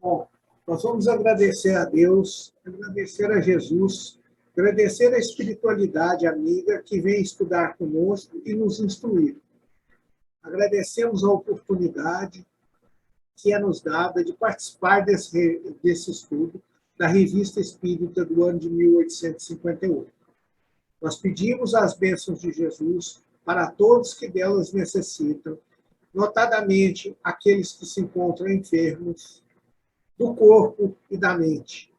Bom, nós vamos agradecer a Deus, agradecer a Jesus, agradecer a espiritualidade amiga que vem estudar conosco e nos instruir. Agradecemos a oportunidade que é nos dada de participar desse estudo da Revista Espírita do ano de 1858. Nós pedimos as bênçãos de Jesus para todos que delas necessitam, notadamente aqueles que se encontram enfermos do corpo e da mente.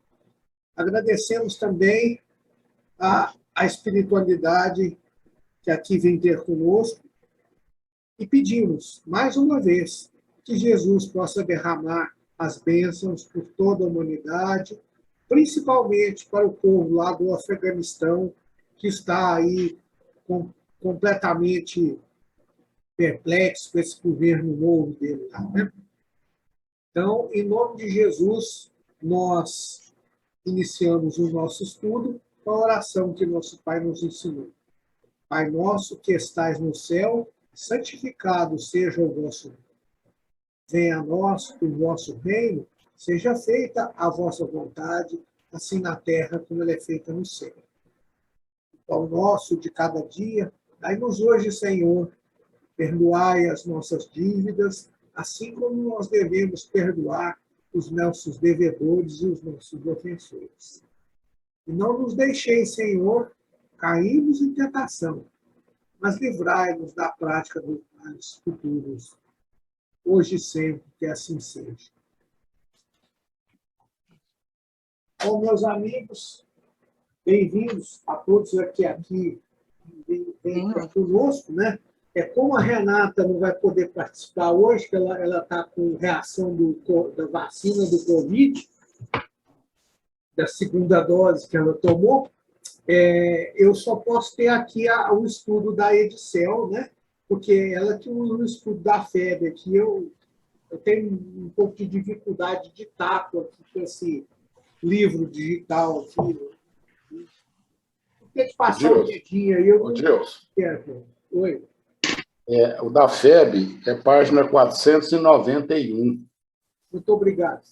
Agradecemos também a espiritualidade que aqui vem ter conosco e pedimos, mais uma vez, que Jesus possa derramar as bênçãos por toda a humanidade, principalmente para o povo lá do Afeganistão, que está aí completamente perplexo com esse governo novo dele lá, né? Então, em nome de Jesus, nós iniciamos o nosso estudo com a oração que nosso Pai nos ensinou. Pai nosso que estais no céu, santificado seja o vosso nome. Venha a nós o vosso reino, seja feita a vossa vontade, assim na terra como ela é feita no céu. O pão nosso de cada dia, dai-nos hoje, Senhor, perdoai as nossas dívidas, assim como nós devemos perdoar os nossos devedores e os nossos ofensores. E não nos deixeis, Senhor, cairmos em tentação, mas livrai-nos da prática dos males futuros, hoje e sempre, que assim seja. Bom, meus amigos, bem-vindos a todos aqui conosco, né? Como a Renata não vai poder participar hoje, que ela está com reação da vacina do Covid, da segunda dose que ela tomou, eu só posso ter aqui o estudo da Edicel, né? Porque ela que usa o estudo da febre aqui, eu tenho um pouco de dificuldade de tato aqui com esse livro digital aqui. Tem que passar o dedinho aí. Oi. O da FEB é página 491. Muito obrigado.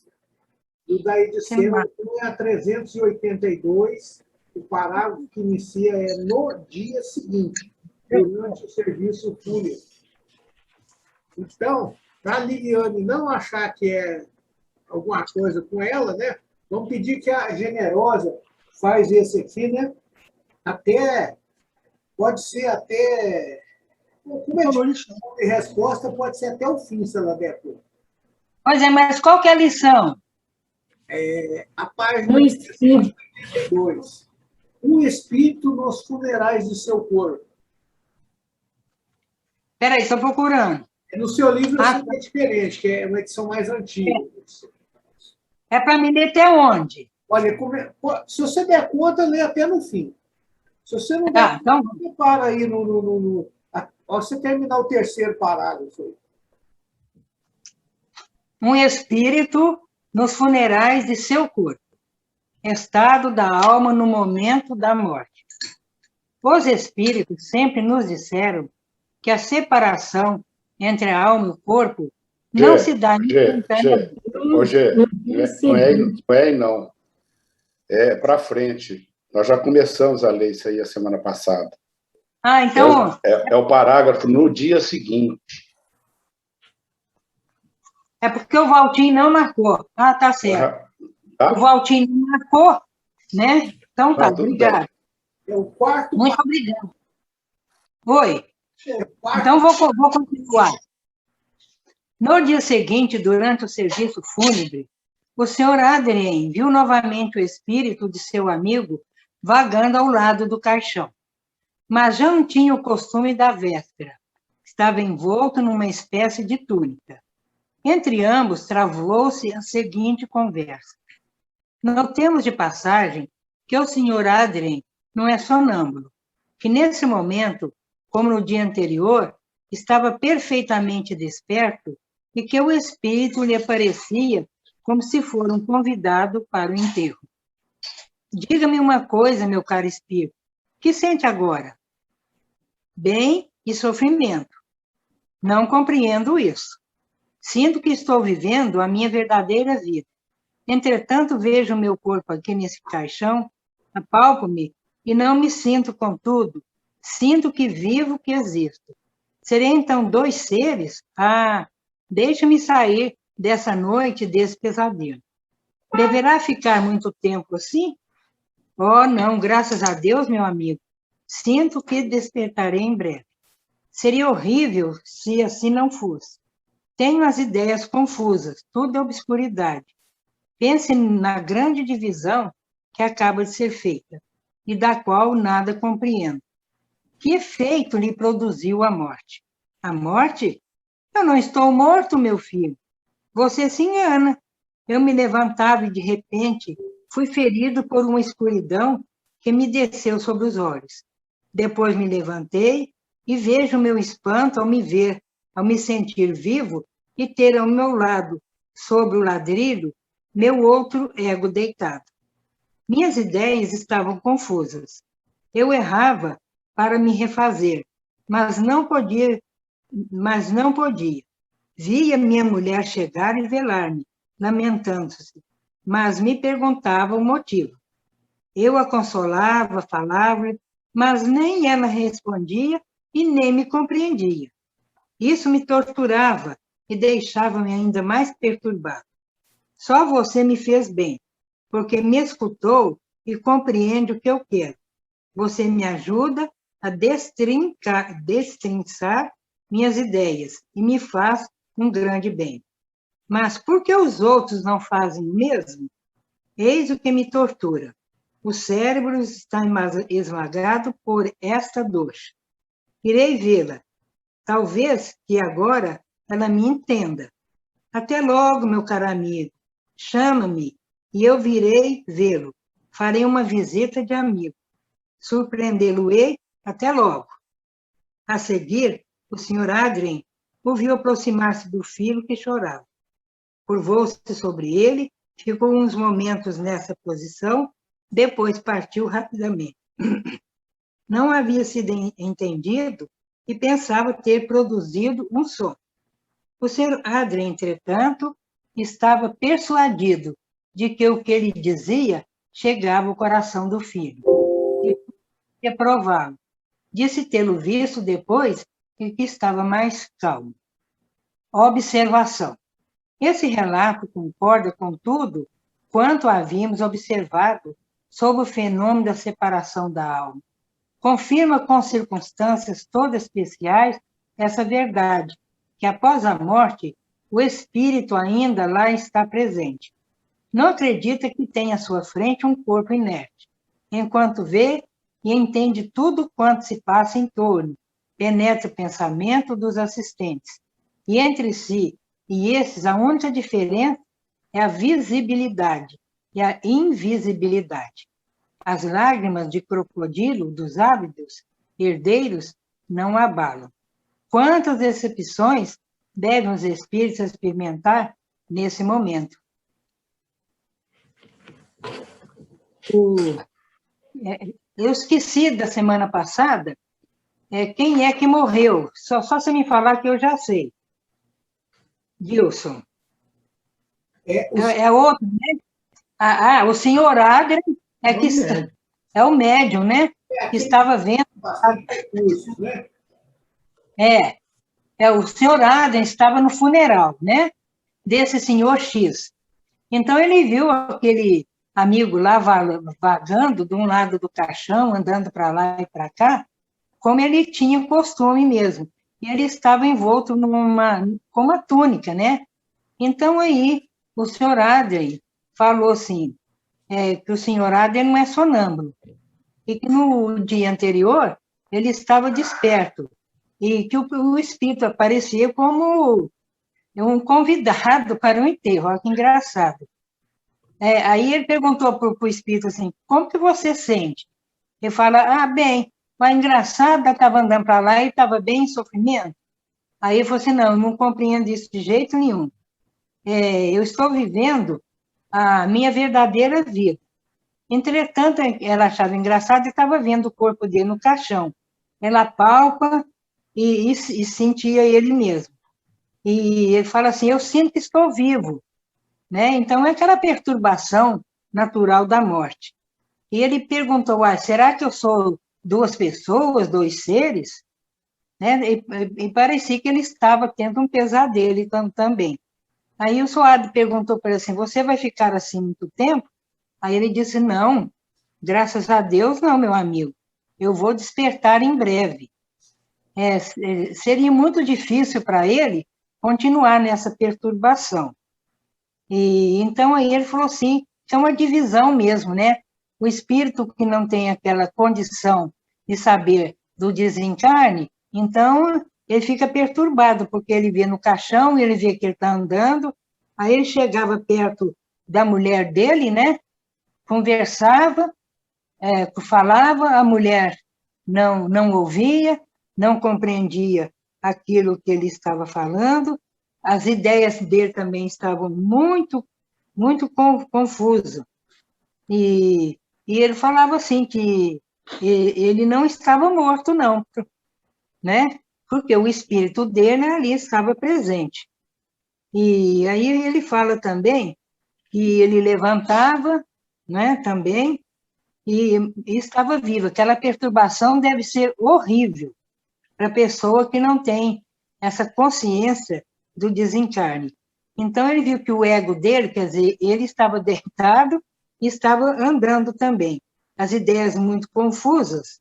O da Edicel é a 382, o parágrafo que inicia é no dia seguinte, durante o serviço fúnebre. Então, para a Liliane não achar que é alguma coisa com ela, né? Vamos pedir que a Generosa faz esse aqui, né? Pode ser até... Como é de resposta, pode ser até o fim, se ela der tempo. Pois é, mas qual que é a lição? A página 82. Um espírito nos funerais de seu corpo. Espera aí, estou procurando. No seu livro é diferente, que é uma edição mais antiga. É para me ler até onde? Olha, se você der conta, lê até no fim. Se você não der então... conta, para aí você terminar o terceiro parágrafo. Um espírito nos funerais de seu corpo. Estado da alma no momento da morte. Os espíritos sempre nos disseram que a separação entre a alma e o corpo não se dá não. É para frente. Nós já começamos a ler isso aí a semana passada. Então... É o parágrafo no dia seguinte. É porque o Valtinho não marcou. Tá certo. O Valtinho não marcou, né? Então tá, obrigado. É o quarto... Muito obrigado. Oi. Então vou continuar. No dia seguinte, durante o serviço fúnebre, o senhor Adrien viu novamente o espírito de seu amigo vagando ao lado do caixão. Mas já não tinha o costume da véspera. Estava envolto numa espécie de túnica. Entre ambos travou-se a seguinte conversa. Notemos de passagem que o senhor Adrien não é sonâmbulo, que nesse momento, como no dia anterior, estava perfeitamente desperto e que o espírito lhe aparecia como se for um convidado para o enterro. Diga-me uma coisa, meu caro espírito, que sente agora? Bem e sofrimento. Não compreendo isso. Sinto que estou vivendo a minha verdadeira vida. Entretanto, vejo o meu corpo aqui nesse caixão, apalpo-me e não me sinto, contudo, sinto que vivo, que existo. Serei, então, dois seres? Ah, deixa-me sair dessa noite, desse pesadelo. Deverá ficar muito tempo assim? Oh, não, graças a Deus, meu amigo. Sinto que despertarei em breve. Seria horrível se assim não fosse. Tenho as ideias confusas, tudo é obscuridade. Pense na grande divisão que acaba de ser feita, e da qual nada compreendo. Que efeito lhe produziu a morte? A morte? Eu não estou morto, meu filho. Você se engana. Eu me levantava e, de repente, fui ferido por uma escuridão que me desceu sobre os olhos. Depois me levantei e vejo o meu espanto ao me ver, ao me sentir vivo e ter ao meu lado, sobre o ladrilho, meu outro ego deitado. Minhas ideias estavam confusas. Eu errava para me refazer, mas não podia. Via minha mulher chegar e velar-me, lamentando-se, mas me perguntava o motivo. Eu a consolava, falava, mas nem ela respondia e nem me compreendia. Isso me torturava e deixava-me ainda mais perturbado. Só você me fez bem, porque me escutou e compreende o que eu quero. Você me ajuda a destrinçar minhas ideias e me faz um grande bem. Mas por que os outros não fazem o mesmo? Eis o que me tortura. O cérebro está esmagado por esta dor. Irei vê-la. Talvez que agora ela me entenda. Até logo, meu caro amigo. Chama-me e eu virei vê-lo. Farei uma visita de amigo. Surpreendê-lo-ei. Até logo. A seguir, o Sr. Adrien o viu aproximar-se do filho que chorava. Curvou-se sobre ele, ficou uns momentos nessa posição, depois partiu rapidamente. Não havia sido entendido e pensava ter produzido um som. O Sr. Adrien, entretanto, estava persuadido de que o que ele dizia chegava ao coração do filho. E prová-lo. Disse tê-lo visto depois e que estava mais calmo. Observação. Esse relato concorda com tudo quanto havíamos observado sobre o fenômeno da separação da alma. Confirma com circunstâncias todas especiais essa verdade, que após a morte, o espírito ainda lá está presente. Não acredita que tem à sua frente um corpo inerte, enquanto vê e entende tudo quanto se passa em torno, penetra o pensamento dos assistentes. E entre si e esses, a única diferença é a visibilidade e a invisibilidade. As lágrimas de crocodilo dos ávidos herdeiros não abalam. Quantas decepções devem os espíritos experimentar nesse momento? Eu esqueci da semana passada quem é que morreu. Só você me falar que eu já sei. Gilson. É outro, né? O senhor Adrien é o médium, né? Que estava vendo. O senhor Adrien estava no funeral, né? Desse senhor X. Então, ele viu aquele amigo lá vagando de um lado do caixão, andando para lá e para cá, como ele tinha costume mesmo. E ele estava envolto com uma túnica, né? Então, aí, o senhor Adrien falou assim, que o senhor Adrien não é sonâmbulo, e que no dia anterior ele estava desperto, e que o espírito aparecia como um convidado para o enterro. Olha que engraçado. Aí ele perguntou para o espírito assim, como que você sente? Ele fala, bem, mas engraçado, eu estava andando para lá e estava bem em sofrimento. Aí ele falou assim, não compreendo isso de jeito nenhum. Eu estou vivendo a minha verdadeira vida. Entretanto, ela achava engraçado e estava vendo o corpo dele no caixão. Ela palpa e sentia ele mesmo. E ele fala assim, eu sinto que estou vivo. né? Então, é aquela perturbação natural da morte. E ele perguntou, será que eu sou duas pessoas, dois seres? Né? E parecia que ele estava tendo um pesadelo também. Aí o Soad perguntou para ele assim, você vai ficar assim muito tempo? Aí ele disse, não, graças a Deus não, meu amigo, eu vou despertar em breve. Seria muito difícil para ele continuar nessa perturbação. E então aí ele falou assim, é uma divisão mesmo, né? O espírito que não tem aquela condição de saber do desencarne, então ele fica perturbado, porque ele vê no caixão, ele vê que ele está andando, aí ele chegava perto da mulher dele, né? Conversava, falava, a mulher não ouvia, não compreendia aquilo que ele estava falando, as ideias dele também estavam muito, muito confusas. E ele falava assim, que ele não estava morto, não, né? Porque o espírito dele ali estava presente. E aí ele fala também que ele levantava, né, também, e estava vivo. Aquela perturbação deve ser horrível para a pessoa que não tem essa consciência do desencarne. Então, ele viu que o ego dele, quer dizer, ele estava deitado e estava andando também. As ideias muito confusas,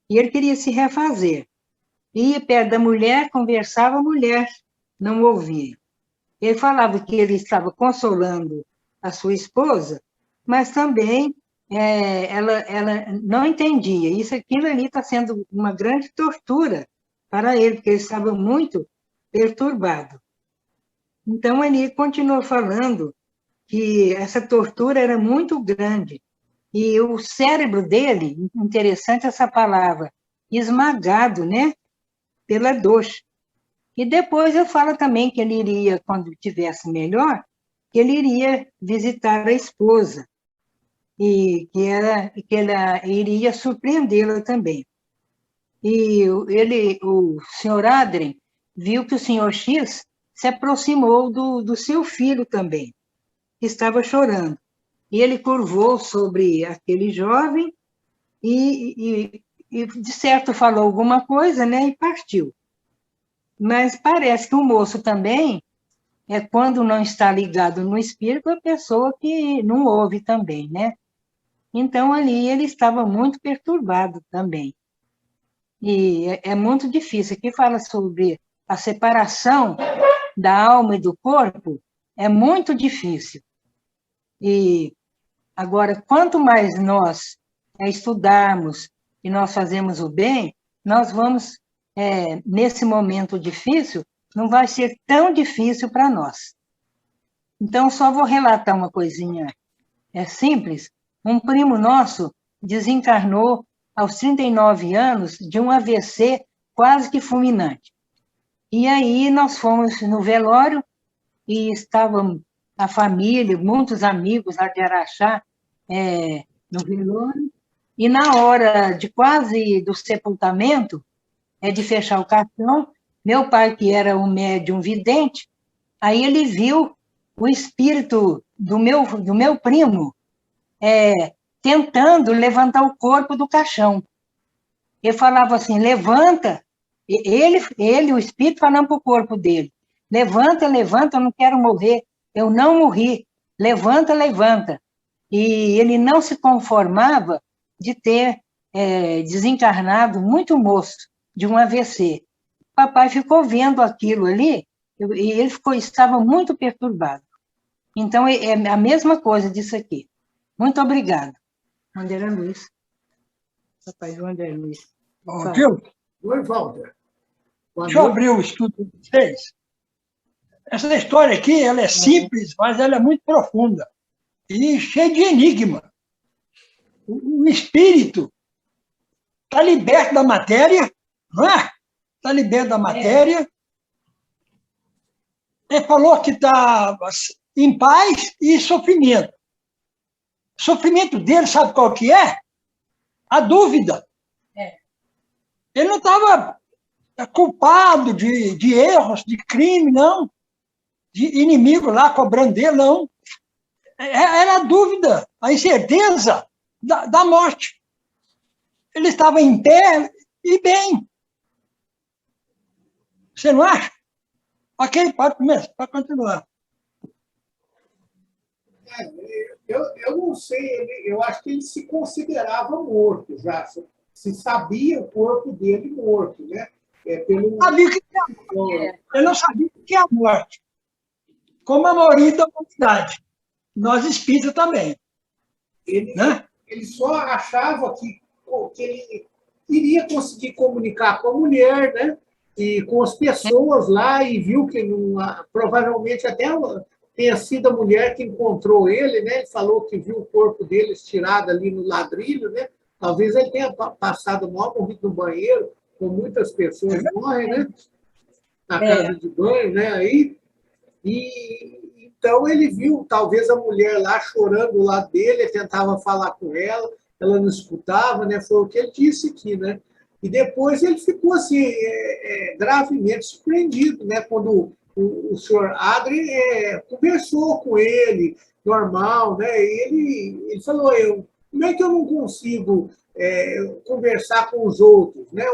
e ele queria se refazer. Ia perto da mulher, conversava, a mulher não ouvia. Ele falava que ele estava consolando a sua esposa, mas também ela não entendia. Aquilo ali está sendo uma grande tortura para ele, porque ele estava muito perturbado. Então, ele continuou falando que essa tortura era muito grande. E o cérebro dele, interessante essa palavra, esmagado, né, pela dor. E depois eu falo também que ele iria, quando estivesse melhor, que ele iria visitar a esposa, e que ela iria surpreendê-la também. E o senhor Adrien viu que o senhor X se aproximou do seu filho também, que estava chorando. E ele curvou sobre aquele jovem e de certo, falou alguma coisa, né, e partiu. Mas parece que o moço também, quando não está ligado no espírito, a pessoa que não ouve também, né? Então, ali ele estava muito perturbado também. E é muito difícil. Aqui fala sobre a separação da alma e do corpo, é muito difícil. E agora, quanto mais nós estudarmos e nós fazemos o bem, nós vamos, nesse momento difícil, não vai ser tão difícil para nós. Então, só vou relatar uma coisinha simples. Um primo nosso desencarnou aos 39 anos de um AVC quase que fulminante. E aí nós fomos no velório e estavam a família, muitos amigos lá de Araxá, no velório, e na hora de quase do sepultamento, de fechar o caixão, meu pai, que era um médium vidente, aí ele viu o espírito do meu primo tentando levantar o corpo do caixão. Ele falava assim, levanta, ele, o espírito, falando para o corpo dele, levanta, levanta, eu não quero morrer, eu não morri, levanta, levanta. E ele não se conformava de ter desencarnado muito moço, de um AVC. O papai ficou vendo aquilo ali, e ele estava muito perturbado. Então, é a mesma coisa disso aqui. Muito obrigado. André Luiz. Papai do André Luiz. Bom, viu? Oi, Walter. Deixa eu abrir o estudo de vocês. Essa história aqui, ela é simples, mas ela é muito profunda e cheia de enigma. O espírito está liberto da matéria, não é? Está liberto da matéria. Ele falou que está em paz e sofrimento. O sofrimento dele, sabe qual que é? A dúvida. Ele não estava culpado de erros, de crime, não. De inimigo lá cobrando dele, não. Era a dúvida, a incerteza da morte. Ele estava em pé e bem. Você não acha? Ok, pode começar, pode continuar. Eu não sei, eu acho que ele se considerava morto já, se sabia o corpo dele morto, né? Sabia o que é a morte. Ele não sabia o que é a morte. Como a maioria da humanidade. Nós espíritas também. Ele só achava que ele iria conseguir comunicar com a mulher, né? E com as pessoas lá, e viu que provavelmente até tenha sido a mulher que encontrou ele, né? Ele falou que viu o corpo dele estirado ali no ladrilho, né? Talvez ele tenha passado mal, morrido no banheiro, como muitas pessoas morrem, né? Na casa de banho, né? Aí, então ele viu talvez a mulher lá chorando do lado dele, ele tentava falar com ela não escutava, né? Foi o que ele disse aqui, né? E depois ele ficou assim gravemente surpreendido, né? Quando o senhor Adri conversou com ele, normal, né? E ele falou: como é que eu não consigo conversar com os outros, né?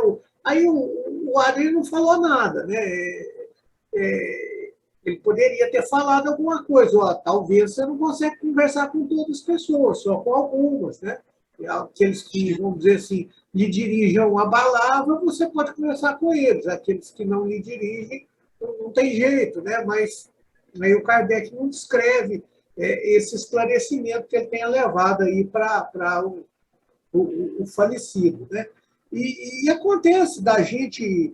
Aí o Adri não falou nada, né? Ele poderia ter falado alguma coisa, talvez você não consegue conversar com todas as pessoas, só com algumas, né? Aqueles que, vamos dizer assim, lhe dirigam a palavra, você pode conversar com eles. Aqueles que não lhe dirigem, não tem jeito, né? Mas aí o Kardec não descreve esse esclarecimento que ele tenha levado aí para o falecido, né? E acontece da gente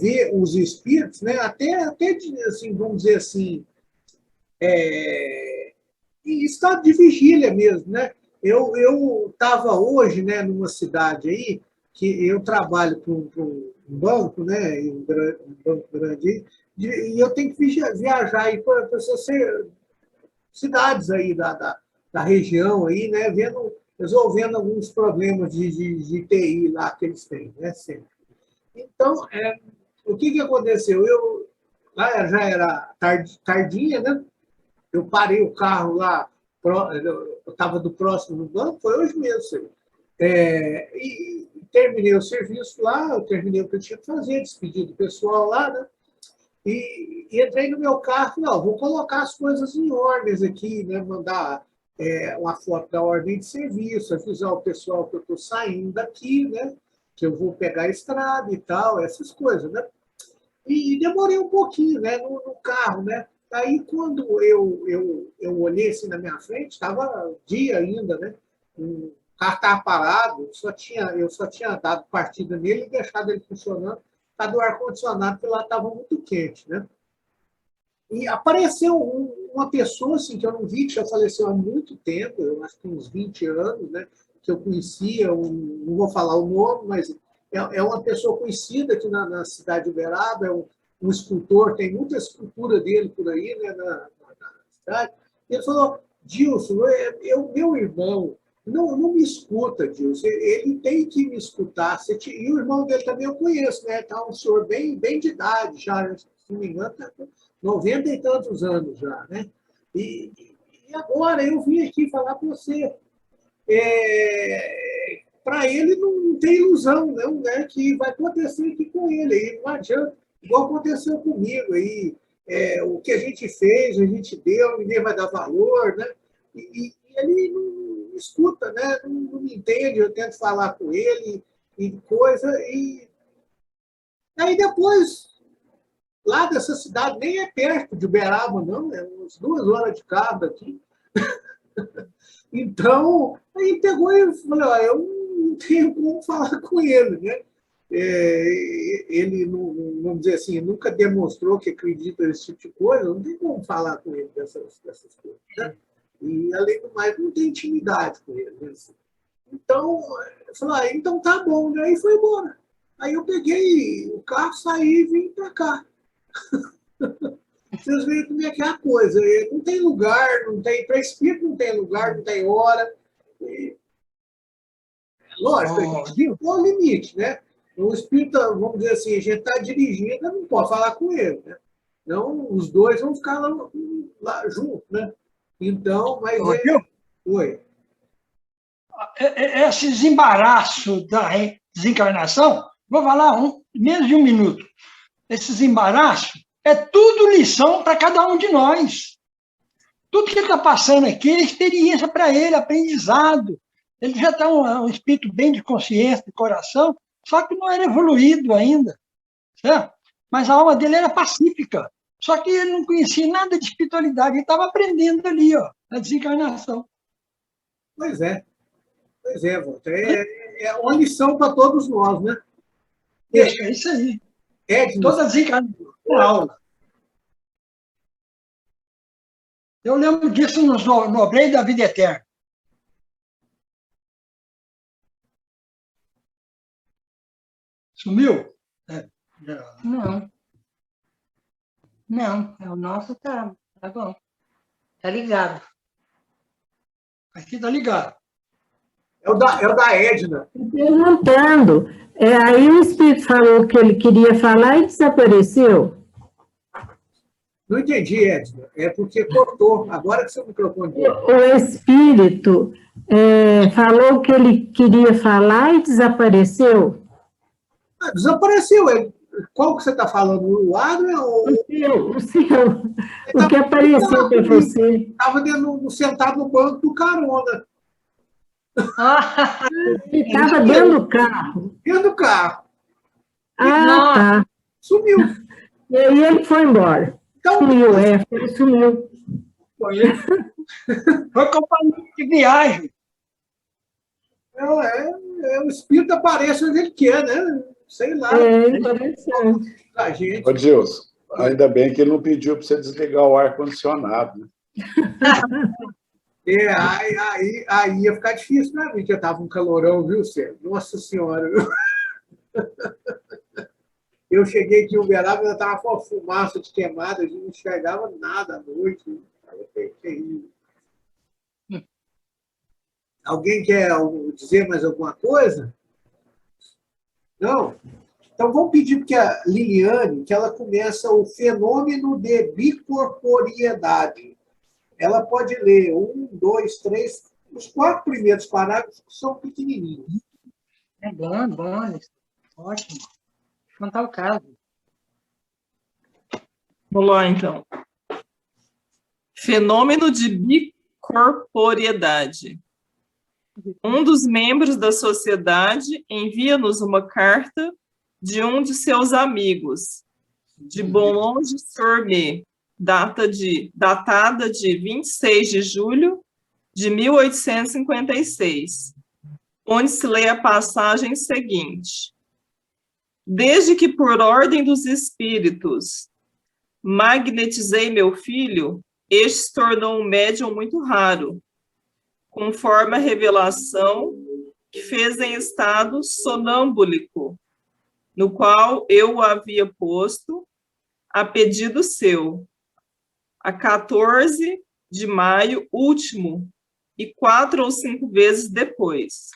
ver os espíritos, né? Até assim, vamos dizer assim, em estado de vigília mesmo, né? Eu estava hoje, né, numa cidade aí, que eu trabalho para um banco, né, um banco grande, e eu tenho que viajar aí para essas cidades aí da região, aí, né, resolvendo alguns problemas de TI lá que eles têm, né, sempre. Então, o que aconteceu? Lá já era tardinha, né? Eu parei o carro lá, eu estava do próximo do banco, foi hoje mesmo. E terminei o serviço lá, eu terminei o que eu tinha que fazer, despedi do pessoal lá, né? E entrei no meu carro, não, vou colocar as coisas em ordens aqui, né? Mandar uma foto da ordem de serviço, avisar o pessoal que eu estou saindo daqui, né? Que eu vou pegar a estrada e tal, essas coisas, né? E demorei um pouquinho, né? No carro, né? Aí, quando eu olhei assim na minha frente, estava dia ainda, né? O carro estava parado, eu só tinha dado partida nele e deixado ele funcionando, tá do ar-condicionado, porque lá estava muito quente, né? E apareceu uma pessoa assim, que eu não vi, que já faleceu há muito tempo, eu acho que uns 20 anos, né? Que eu conhecia, não vou falar o nome, mas é uma pessoa conhecida aqui na cidade de Uberaba, um escultor, tem muita escultura dele por aí, né, na cidade. E ele falou: Dilson, meu irmão não me escuta, Dilson, ele tem que me escutar. E o irmão dele também eu conheço, né? Está um senhor bem de idade já, se não me engano, está com 90 e tantos anos já, né? E agora eu vim aqui falar com você. Para ele não tem ilusão, não, né? Que vai acontecer aqui com ele. Aí não adianta, igual aconteceu comigo aí. O que a gente fez, a gente deu, ninguém vai dar valor, né? E ele não escuta, né? Não me entende, eu tento falar com ele e coisa. E aí depois, lá dessa cidade, nem é perto de Uberaba, não, é umas 2 horas de carro daqui. Então, aí pegou e falou: eu não tenho como falar com ele, né? Ele, vamos dizer assim, nunca demonstrou que acredita nesse tipo de coisa, não tem como falar com ele dessas coisas, né? E, além do mais, não tem intimidade com ele. Né? Então, eu falei: então tá bom, né? E foi embora. Aí eu peguei o carro, saí e vim para cá. Vocês veem como é que é a coisa. Não tem lugar, não tem. Para espírito não tem lugar, não tem hora. Lógico, a gente tem um limite, né? O espírito, vamos dizer assim, a gente está dirigindo, não pode falar com ele, né? Não, os dois vão ficar lá juntos, né? Então, mas Oi. Esses embaraços da desencarnação, vou falar menos de um minuto. Esses embaraços é tudo lição para cada um de nós. Tudo que ele está passando aqui é experiência para ele, aprendizado. Ele já está um espírito bem de consciência, de coração, só que não era evoluído ainda. Certo? Mas a alma dele era pacífica. Só que ele não conhecia nada de espiritualidade. Ele estava aprendendo ali, ó, na desencarnação. Pois é, Walter. É uma lição para todos nós, né? É isso aí. Toda desencarnação é aula. Eu lembro disso no Obreiro da Vida Eterna. Sumiu? Não. Não, o nosso tá bom. Tá ligado. Aqui tá ligado. É o da Edna. Perguntando. Aí o Espírito falou que ele queria falar e desapareceu. Não entendi, Edna. É porque cortou. Agora que seu microfone cortou. O Espírito falou que ele queria falar e desapareceu. Desapareceu. Qual que você está falando? O Adrian ou... O seu. O que apareceu para você? Estava sentado no banco do carona. Ele estava dentro do carro. Dentro do carro. Tá. Sumiu. E aí ele foi embora. Então, sumiu. Foi companhia de viagem. O espírito aparece onde ele quer, né? Sei lá. Interessante. A gente. Ô, Gilson, ainda bem que ele não pediu para você desligar o ar-condicionado, né? Aí ia ficar difícil para mim, que eu estava um calorão, viu, Sérgio? Nossa Senhora. Eu cheguei aqui em Uberaba, ainda estava com uma fumaça de queimada, a gente não enxergava nada à noite. Estava terrível. Alguém quer dizer mais alguma coisa? Não? Então, vamos pedir para a Liliane, que ela começa o fenômeno de bicorporiedade. Ela pode ler 1, 2, 3, os 4 primeiros parágrafos que são pequenininhos. É bom. Ótimo. Vou contar o caso. Vamos lá, então. Fenômeno de bicorporiedade. Um dos membros da sociedade envia-nos uma carta de um de seus amigos, de Boulogne-sur-Mer, datada de 26 de julho de 1856, onde se lê a passagem seguinte: desde que, por ordem dos espíritos, magnetizei meu filho, este se tornou um médium muito raro, conforme a revelação que fez em estado sonâmbulico, no qual eu o havia posto, a pedido seu, a 14 de maio último, e 4 ou 5 vezes depois.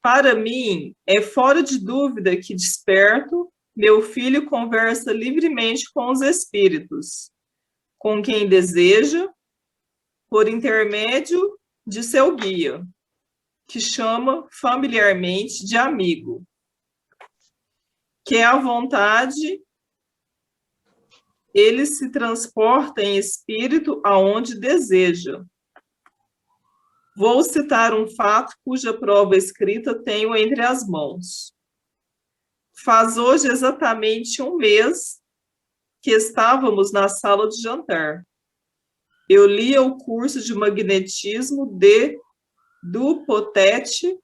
Para mim, é fora de dúvida que, desperto, meu filho conversa livremente com os espíritos, com quem deseja, por intermédio de seu guia, que chama familiarmente de amigo, que é à vontade, ele se transporta em espírito aonde deseja. Vou citar um fato cuja prova escrita tenho entre as mãos. Faz hoje exatamente 1 mês que estávamos na sala de jantar. Eu lia o curso de magnetismo do Potete,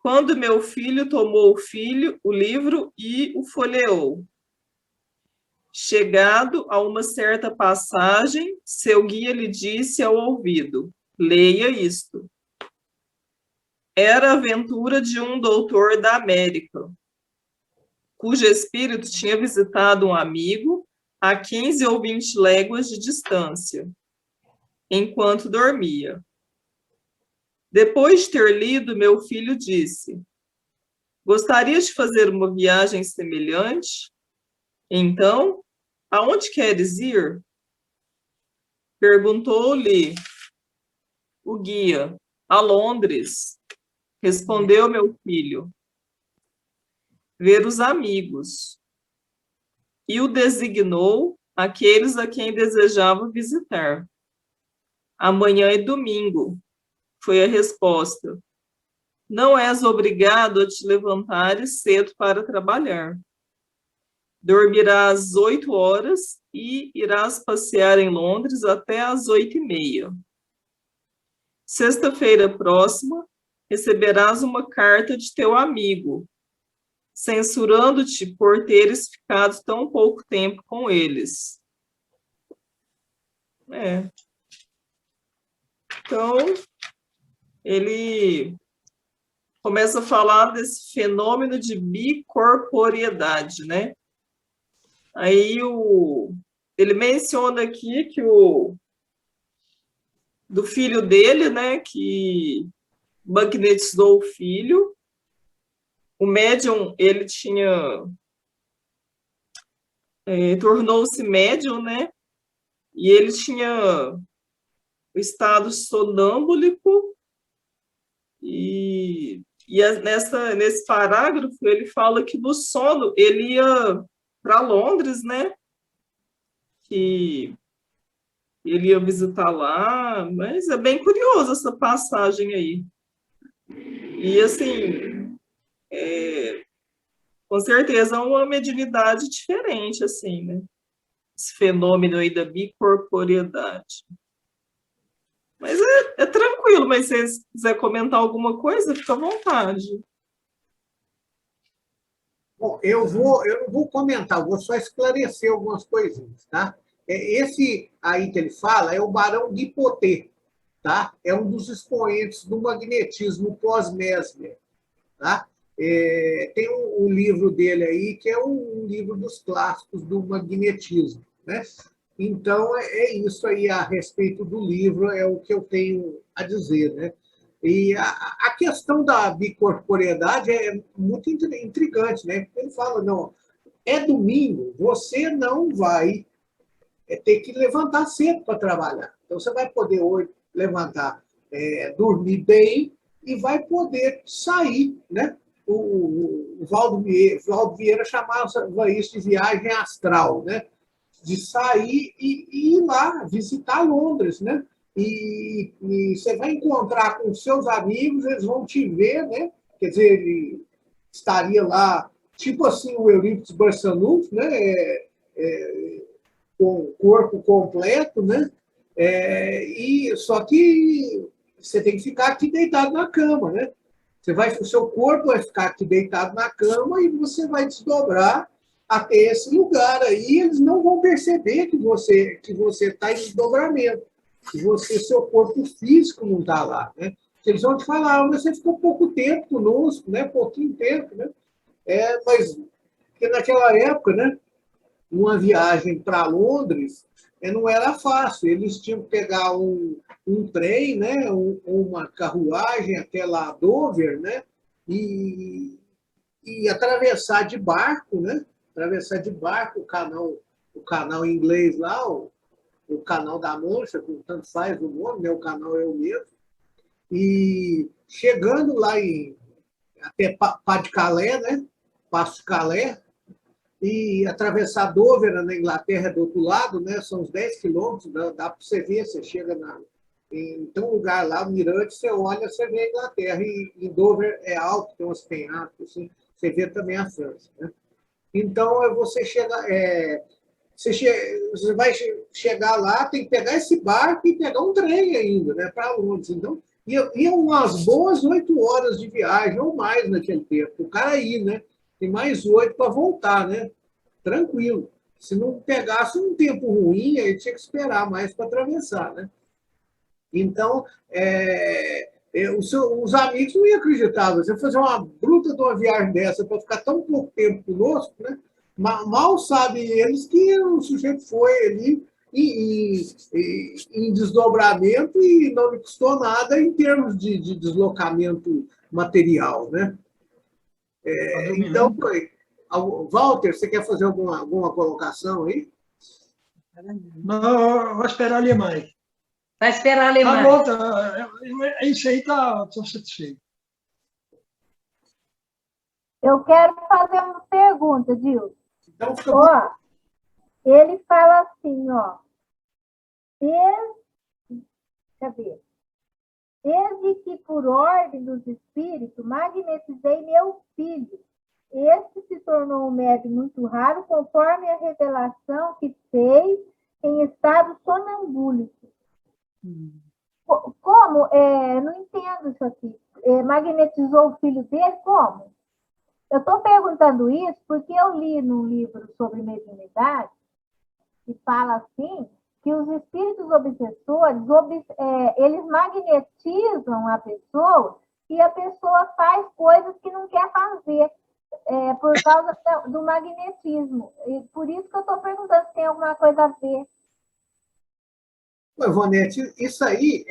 quando meu filho tomou o livro e o folheou. Chegado a uma certa passagem, seu guia lhe disse ao ouvido: leia isto. Era a aventura de um doutor da América, cujo espírito tinha visitado um amigo a 15 ou 20 léguas de distância, enquanto dormia. Depois de ter lido, meu filho disse: gostaria de fazer uma viagem semelhante? Então, aonde queres ir? Perguntou-lhe o guia: a Londres? Respondeu meu filho: ver os amigos. E o designou aqueles a quem desejava visitar. Amanhã é domingo, foi a resposta. Não és obrigado a te levantares cedo para trabalhar. Dormirás 8 horas e irás passear em Londres até às 8h30. Sexta-feira próxima, receberás uma carta de teu amigo, censurando-te por teres ficado tão pouco tempo com eles. Então, ele começa a falar desse fenômeno de bicorporeidade, né? Aí ele menciona aqui que do filho dele, né, que magnetizou o filho. O médium, ele tornou-se médium, né? E ele tinha o estado sonâmbulico e nesse parágrafo ele fala que no sono ele ia para Londres, né? Que ele ia visitar lá, mas é bem curioso essa passagem aí. E assim, com certeza é uma mediunidade diferente, assim, né? Esse fenômeno aí da bicorporeidade. Mas é tranquilo, mas se você quiser comentar alguma coisa, fica à vontade. Bom, eu não vou comentar, eu vou só esclarecer algumas coisinhas, tá? Esse aí que ele fala é o Barão de Poté, tá? É um dos expoentes do magnetismo pós-Mesmer, tá? Tem um livro dele aí, que é um livro dos clássicos do magnetismo, né? Então, é isso aí a respeito do livro, é o que eu tenho a dizer, né? E a questão da bicorporeidade é muito intrigante, né? Ele fala, não, é domingo, você não vai ter que levantar cedo para trabalhar. Então, você vai poder hoje levantar, dormir bem e vai poder sair, né? O Valdo Vieira chamava isso de viagem astral, né? De sair e ir lá visitar Londres, né? E você vai encontrar com seus amigos, eles vão te ver, né? Quer dizer, ele estaria lá, tipo assim, o Eurípides Barçanufo, né? Com o corpo completo, né? Só que você tem que ficar aqui deitado na cama, né? O seu corpo vai ficar aqui deitado na cama e você vai desdobrar até esse lugar aí, eles não vão perceber que você está em desdobramento, que seu corpo físico não está lá, né? Eles vão te falar, mas você ficou pouco tempo conosco, né? Pouquinho tempo, né? Mas porque naquela época, né? Uma viagem para Londres não era fácil, eles tinham que pegar um trem, né? Uma carruagem até lá Dover, né? E atravessar de barco, né? Atravessar de barco o canal em inglês lá, o canal da Mancha, que tanto faz o nome, né? O canal é o mesmo. E chegando lá até Pas de Calais, né? Passo de Calais, e atravessar Dover, na Inglaterra, do outro lado, né? São uns 10 quilômetros, dá para você ver, você chega em um lugar lá, o mirante, você olha, você vê a Inglaterra, e Dover é alto, tem umas penhascos, assim, você vê também a França, né? Então, você vai chegar lá, tem que pegar esse barco e pegar um trem ainda, né, para Londres. Então, iam umas boas 8 horas de viagem, ou mais naquele tempo. O cara ir, né? Tem mais 8 para voltar, né? Tranquilo. Se não pegasse um tempo ruim, aí tinha que esperar mais para atravessar, né? Então, os amigos não iam acreditar. Você fazer uma bruta de uma viagem dessa para ficar tão pouco tempo conosco, né? Mal sabem eles que o sujeito foi ali em desdobramento e não lhe custou nada em termos de deslocamento material, né? Então, Walter, você quer fazer alguma colocação aí? Não, eu vou esperar a Alemanha. Vai esperar a Alemanha. Tá bom, tá, isso aí estou satisfeito. Eu quero fazer uma pergunta, Dilson. Então, Ó, ele fala assim, ó. Cadê? Desde que, por ordem dos espíritos, magnetizei meu filho. Este se tornou um médium muito raro, conforme a revelação que fez em estado sonambúlico. Como? Não entendo isso aqui. Magnetizou o filho dele? Como? Eu estou perguntando isso porque eu li num livro sobre mediunidade que fala assim, que os espíritos obsessores, eles magnetizam a pessoa e a pessoa faz coisas que não quer fazer por causa do magnetismo. E por isso que eu estou perguntando se tem alguma coisa a ver. Ivonete, isso aí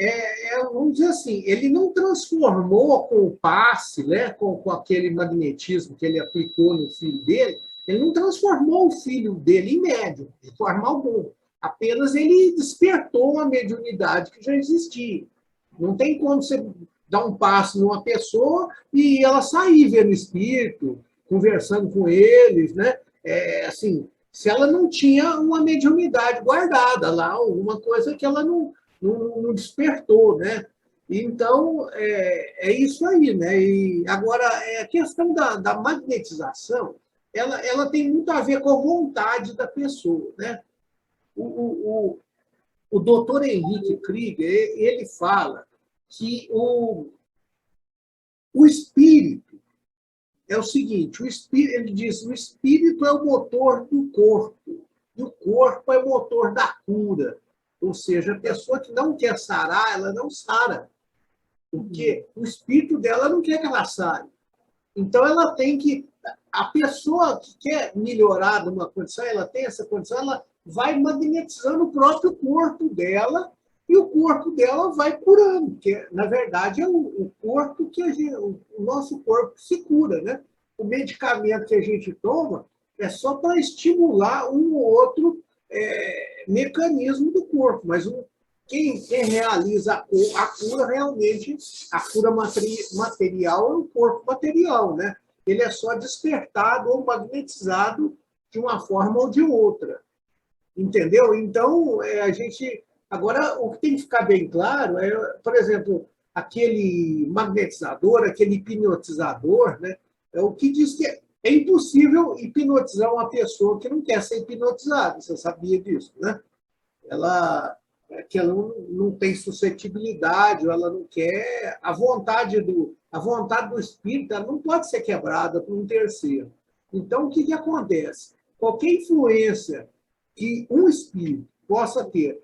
vamos dizer assim, ele não transformou com o passe, né, com aquele magnetismo que ele aplicou no filho dele, ele não transformou o filho dele em médium, de forma alguma. Apenas ele despertou uma mediunidade que já existia. Não tem como você dar um passe numa pessoa e ela sair vendo espírito, conversando com eles, né? Assim, se ela não tinha uma mediunidade guardada lá, alguma coisa que ela não despertou, né? Então, é isso aí, né? E agora, a questão da magnetização, ela tem muito a ver com a vontade da pessoa, né? O doutor Henrique Krieger, ele fala que o espírito é o seguinte, ele diz, o espírito é o motor do corpo, e o corpo é o motor da cura. Ou seja, a pessoa que não quer sarar, ela não sara, porque o espírito dela não quer que ela sare. Então, ela tem que... A pessoa que quer melhorar numa condição, ela tem essa condição, ela vai magnetizando o próprio corpo dela e o corpo dela vai curando, porque, na verdade, é o corpo que o nosso corpo se cura, né? O medicamento que a gente toma é só para estimular um ou outro mecanismo do corpo, mas quem realiza a cura realmente, a cura material é o corpo material, né? Ele é só despertado ou magnetizado de uma forma ou de outra. Entendeu? Então, a gente... Agora, o que tem que ficar bem claro é, por exemplo, aquele magnetizador, aquele hipnotizador, né? O que diz que é impossível hipnotizar uma pessoa que não quer ser hipnotizada. Você sabia disso, né? Que ela não tem suscetibilidade, ou ela não quer... A vontade do espírito ela não pode ser quebrada por um terceiro. Então, o que acontece? Qualquer influência que um espírito possa ter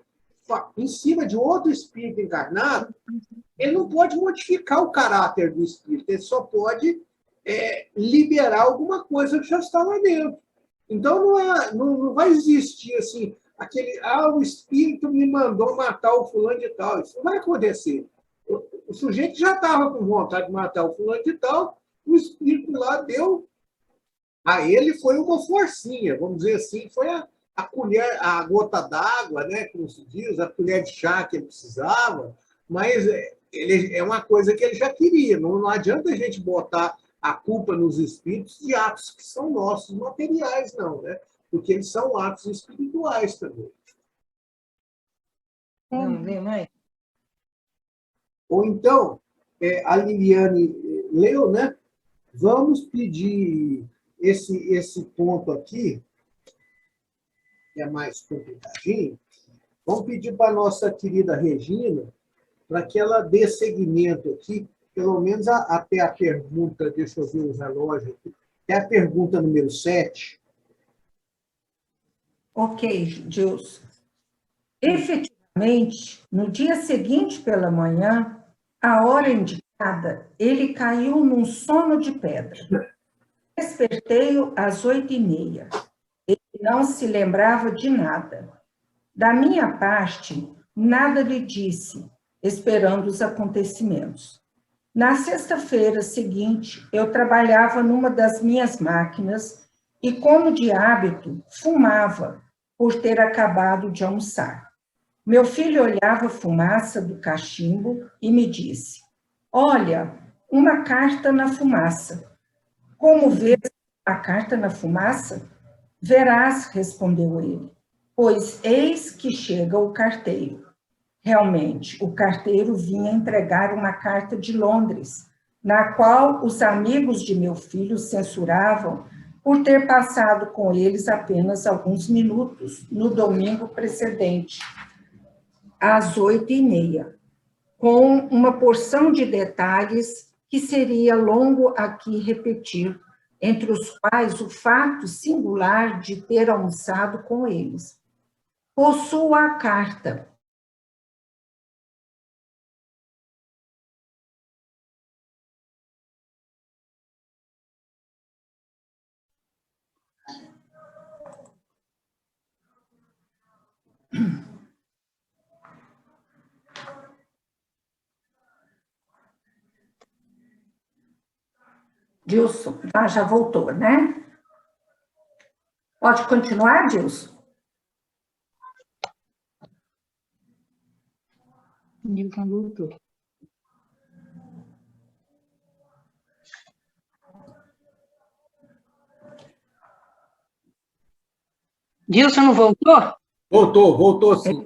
em cima de outro espírito encarnado, ele não pode modificar o caráter do espírito, ele só pode liberar alguma coisa que já está lá dentro. Então, não vai existir assim, o espírito me mandou matar o fulano de tal. Isso não vai acontecer. O sujeito já estava com vontade de matar o fulano de tal, o espírito lá deu a ele, foi uma forcinha, vamos dizer assim, foi a colher, a gota d'água, né, como se diz, a colher de chá que ele precisava, mas é uma coisa que ele já queria. Não adianta a gente botar a culpa nos espíritos de atos que são nossos materiais, não, né? Porque eles são atos espirituais também. Vamos ver, mãe? Ou então, a Liliane leu, né? Vamos pedir esse ponto aqui, que é mais complicadinho, vamos pedir para a nossa querida Regina, para que ela dê seguimento aqui, pelo menos até a pergunta, deixa eu ver o relógio aqui, até a pergunta número 7. Ok, Gilson. Efetivamente, no dia seguinte pela manhã, à hora indicada, ele caiu num sono de pedra. Despertei-o às 8h30. Ele não se lembrava de nada. Da minha parte, nada lhe disse, esperando os acontecimentos. Na sexta-feira seguinte, eu trabalhava numa das minhas máquinas e, como de hábito, fumava, por ter acabado de almoçar. Meu filho olhava a fumaça do cachimbo e me disse: olha, uma carta na fumaça. Como vês a carta na fumaça? Verás, respondeu ele, pois eis que chega o carteiro. Realmente, o carteiro vinha entregar uma carta de Londres, na qual os amigos de meu filho censuravam por ter passado com eles apenas alguns minutos no domingo precedente, às 8h30, com uma porção de detalhes que seria longo aqui repetir, entre os quais o fato singular de ter almoçado com eles. Possuo a carta. Dilson, já voltou, né? Pode continuar, Dilson? Dilson voltou. Dilson não voltou? Voltou sim.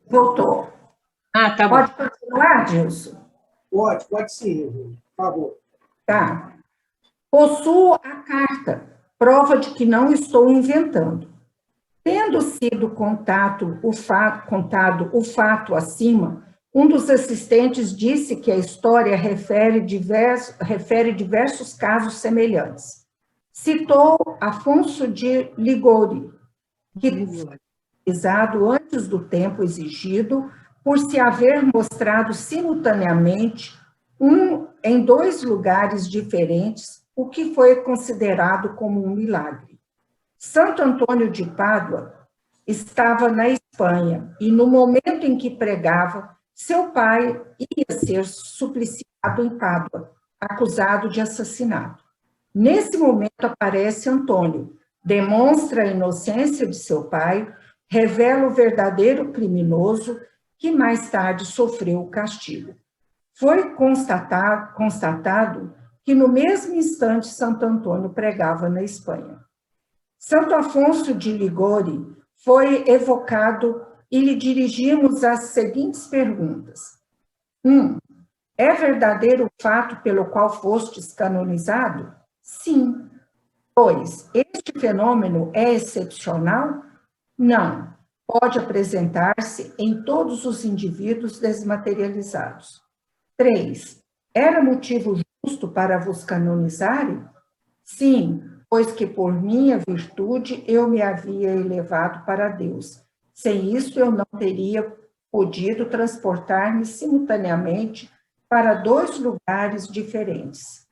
Voltou. Ah, tá bom. Pode continuar, Dilson? Pode sim, por favor. Tá. Possuo a carta, prova de que não estou inventando. Tendo sido contado o fato acima, um dos assistentes disse que a história refere diversos casos semelhantes. Citou Afonso de Ligori, que foi realizado antes do tempo exigido, por se haver mostrado simultaneamente em 2 lugares diferentes, o que foi considerado como um milagre. Santo Antônio de Pádua estava na Espanha e, no momento em que pregava, seu pai ia ser supliciado em Pádua, acusado de assassinato. Nesse momento aparece Antônio, demonstra a inocência de seu pai, revela o verdadeiro criminoso que mais tarde sofreu o castigo. Foi constatado que no mesmo instante Santo Antônio pregava na Espanha. Santo Afonso de Ligori foi evocado e lhe dirigimos as seguintes perguntas. 1. É verdadeiro o fato pelo qual fostes canonizado? Sim. 2. Este fenômeno é excepcional? Não. Pode apresentar-se em todos os indivíduos desmaterializados. 3. Era motivo justo para vos canonizarem? Sim, pois que por minha virtude eu me havia elevado para Deus. Sem isso eu não teria podido transportar-me simultaneamente para 2 lugares diferentes.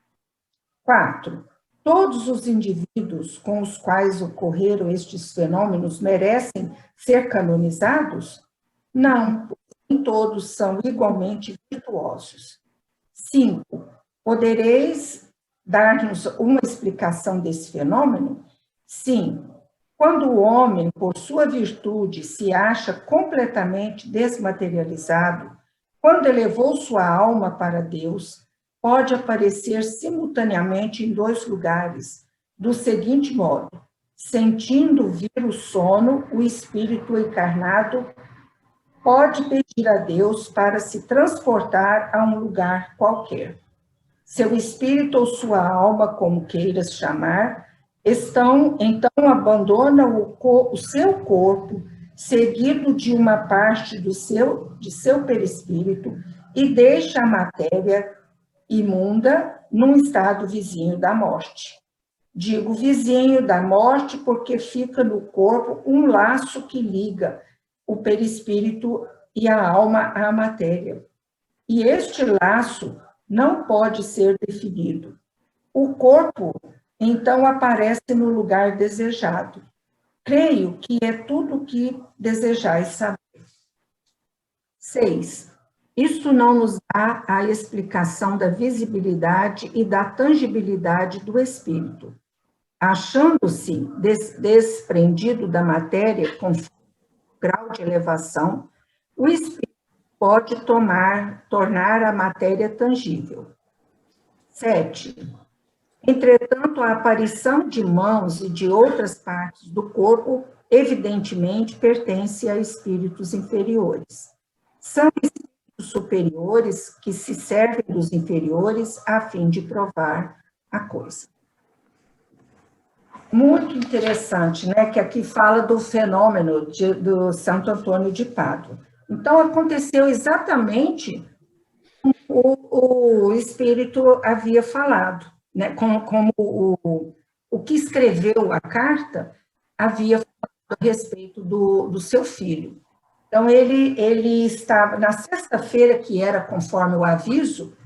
4. Todos os indivíduos com os quais ocorreram estes fenômenos merecem ser canonizados? Não, nem todos são igualmente virtuosos. 5. Podereis dar-nos uma explicação desse fenômeno? Sim. Quando o homem, por sua virtude, se acha completamente desmaterializado, quando elevou sua alma para Deus, pode aparecer simultaneamente em 2 lugares, do seguinte modo: sentindo vir o sono, o espírito encarnado pode pedir a Deus para se transportar a um lugar qualquer. Seu espírito ou sua alma, como queiras chamar, então abandonam o seu corpo, seguido de uma parte de seu perispírito, e deixa a matéria imunda num estado vizinho da morte. Digo vizinho da morte porque fica no corpo um laço que liga o perispírito e a alma à matéria. E este laço não pode ser definido. O corpo, então, aparece no lugar desejado. Creio que é tudo o que desejais saber. 6. Isso não nos dá a explicação da visibilidade e da tangibilidade do espírito. Achando-se desprendido da matéria com grau de elevação, o espírito pode tornar a matéria tangível. 7. Entretanto, a aparição de mãos e de outras partes do corpo, evidentemente, pertence a espíritos inferiores. São espíritos superiores que se servem dos inferiores a fim de provar a coisa. Muito interessante, né? Que aqui fala do fenômeno do Santo Antônio de Pádua. Então, aconteceu exatamente o espírito havia falado, né? Como o que escreveu a carta havia falado a respeito do seu filho. Então, ele estava, na sexta-feira, que era conforme o aviso,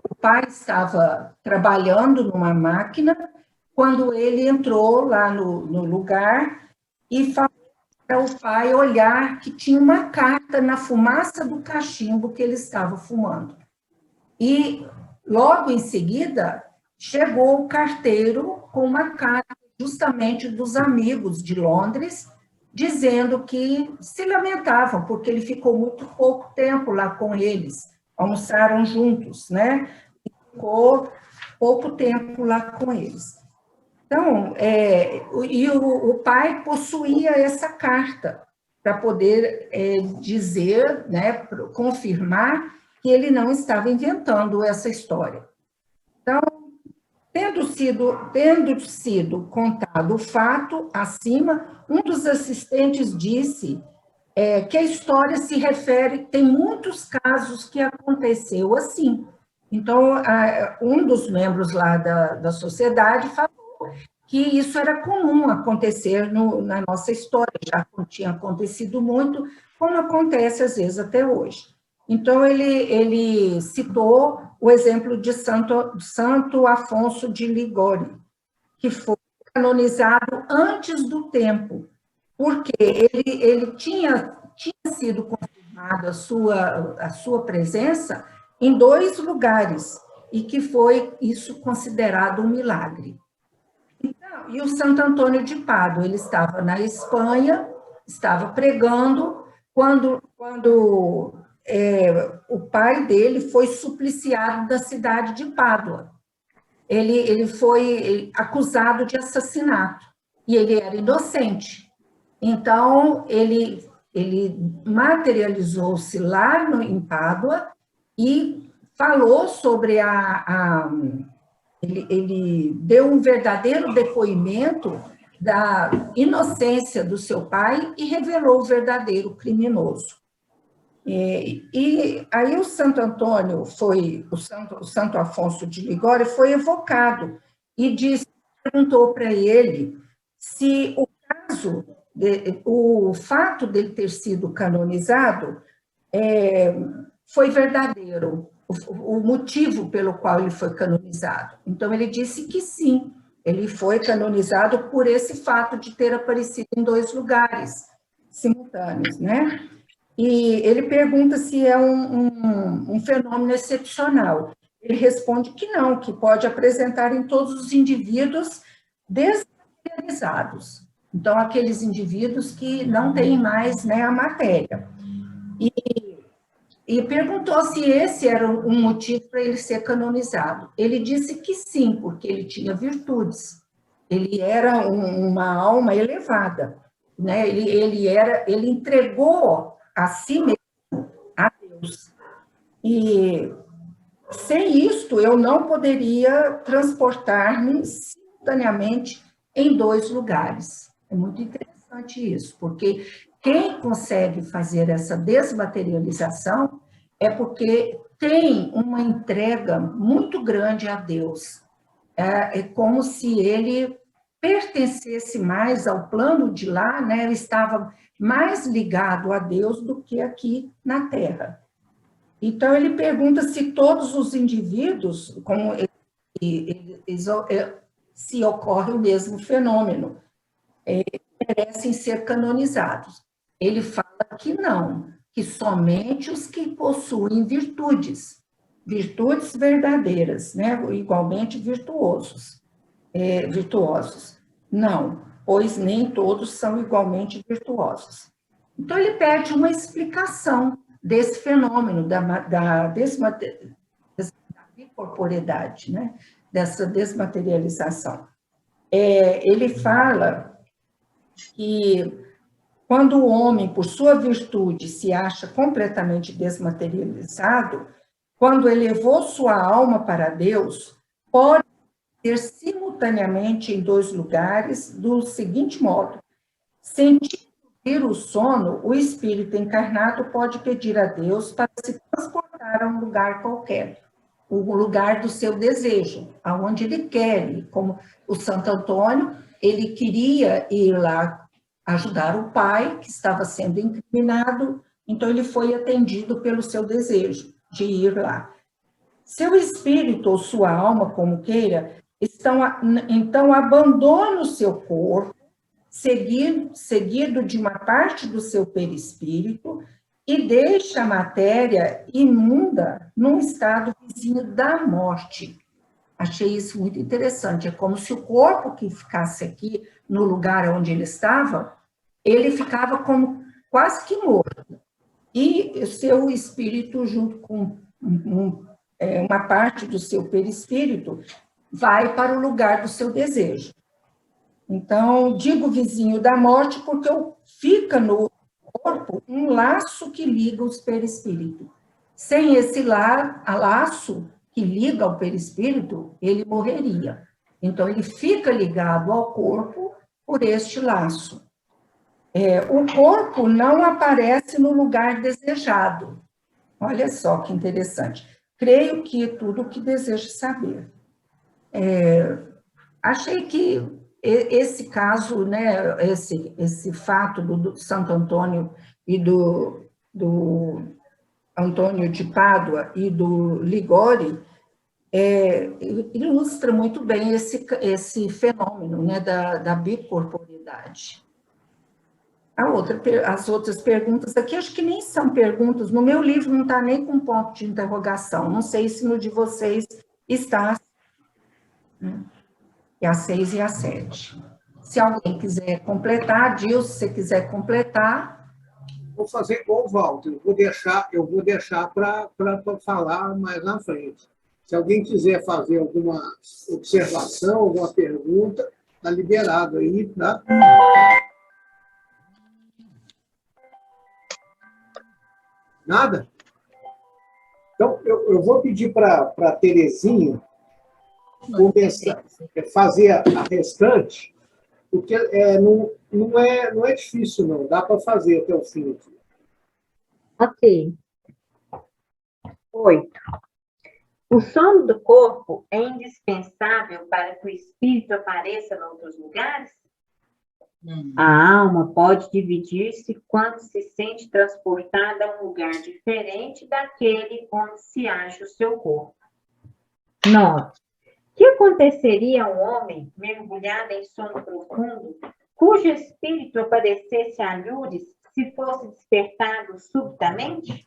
o pai estava trabalhando numa máquina, quando ele entrou lá no lugar e falou para o pai olhar que tinha uma carta na fumaça do cachimbo que ele estava fumando. E, logo em seguida, chegou o carteiro com uma carta justamente dos amigos de Londres, dizendo que se lamentavam, porque ele ficou muito pouco tempo lá com eles, almoçaram juntos, né? E ficou pouco tempo lá com eles. Então, o pai possuía essa carta para poder dizer, né, confirmar que ele não estava inventando essa história. Então, tendo sido contado o fato acima, um dos assistentes disse que a história se refere, tem muitos casos que aconteceu assim. Então, um dos membros lá da sociedade falou que isso era comum acontecer na nossa história, já tinha acontecido muito, como acontece às vezes até hoje. Então, ele citou o exemplo de Santo Afonso de Ligório, que foi canonizado antes do tempo, porque ele tinha sido confirmada a sua presença em 2 lugares, e que foi isso considerado um milagre. Então, e o Santo Antônio de Pádua, ele estava na Espanha, estava pregando, quando o pai dele foi supliciado da cidade de Pádua. Ele foi acusado de assassinato, e ele era inocente. Então, ele materializou-se lá em Pádua e falou sobre ele deu um verdadeiro depoimento da inocência do seu pai e revelou o verdadeiro criminoso. E aí o Santo Antônio o Santo Afonso de Ligório foi evocado e perguntou para ele se o fato dele ter sido canonizado foi verdadeiro, o motivo pelo qual ele foi canonizado. Então, ele disse que sim, ele foi canonizado por esse fato de ter aparecido em 2 lugares simultâneos, né? E ele pergunta se é um fenômeno excepcional. Ele responde que não, que pode apresentar em todos os indivíduos desmaterializados. Então, aqueles indivíduos que não têm mais, né, a matéria. E perguntou se esse era um motivo para ele ser canonizado. Ele disse que sim, porque ele tinha virtudes. Ele era uma alma elevada, né? Ele entregou a si mesmo a Deus. E sem isto, eu não poderia transportar-me simultaneamente em 2 lugares. É muito interessante isso, porque quem consegue fazer essa desmaterialização é porque tem uma entrega muito grande a Deus. É como se ele pertencesse mais ao plano de lá, né? Ele estava mais ligado a Deus do que aqui na Terra. Então, ele pergunta se todos os indivíduos, se ocorre o mesmo fenômeno, merecem ser canonizados. Ele fala que não, que somente os que possuem virtudes verdadeiras, né? Igualmente virtuosos. virtuosos. Não, pois nem todos são igualmente virtuosos. Então, ele pede uma explicação desse fenômeno da bicorporidade, né? Dessa desmaterialização. Ele fala que quando o homem, por sua virtude, se acha completamente desmaterializado, quando elevou sua alma para Deus, pode ser simultaneamente em dois lugares do seguinte modo: sentindo o sono, o espírito encarnado pode pedir a Deus para se transportar a um lugar qualquer, o lugar do seu desejo, aonde ele quer ir. Como o Santo Antônio, ele queria ir lá ajudar o pai, que estava sendo incriminado, então ele foi atendido pelo seu desejo de ir lá. Seu espírito ou sua alma, como queira, então abandona o seu corpo, seguido de uma parte do seu perispírito, e deixa a matéria imunda num estado vizinho da morte. Achei isso muito interessante. É como se o corpo que ficasse aqui, no lugar onde ele estava, ele ficava como quase que morto. E o seu espírito, junto com uma parte do seu perispírito, vai para o lugar do seu desejo. Então, digo vizinho da morte porque fica no corpo um laço que liga os perispíritos. Sem esse laço que liga ao perispírito, ele morreria. Então, ele fica ligado ao corpo por este laço. O corpo não aparece no lugar desejado. Olha só que interessante. Creio que é tudo o que desejo saber. Achei que esse caso, né, esse fato do Santo Antônio e do Antônio de Pádua e do Ligori, ilustra muito bem esse fenômeno, né, da bicorporidade. As outras perguntas aqui, acho que nem são perguntas. No meu livro não está nem com ponto de interrogação. Não sei se no de vocês está. E a 6 e a 7. Se alguém quiser completar, Dilson, se você quiser completar. Vou fazer igual o Walter, eu vou deixar para falar mais na frente. Se alguém quiser fazer alguma observação, alguma pergunta, está liberado aí, tá? Nada? Então, eu vou pedir para a Terezinha começar a fazer a restante, porque não é difícil, não. Dá para fazer até o fim aqui. Ok. 8. O sono do corpo é indispensável para que o espírito apareça em outros lugares? A alma pode dividir-se quando se sente transportada a um lugar diferente daquele onde se acha o seu corpo. 9. O que aconteceria a um homem mergulhado em sono profundo, cujo espírito aparecesse a lures se fosse despertado subitamente?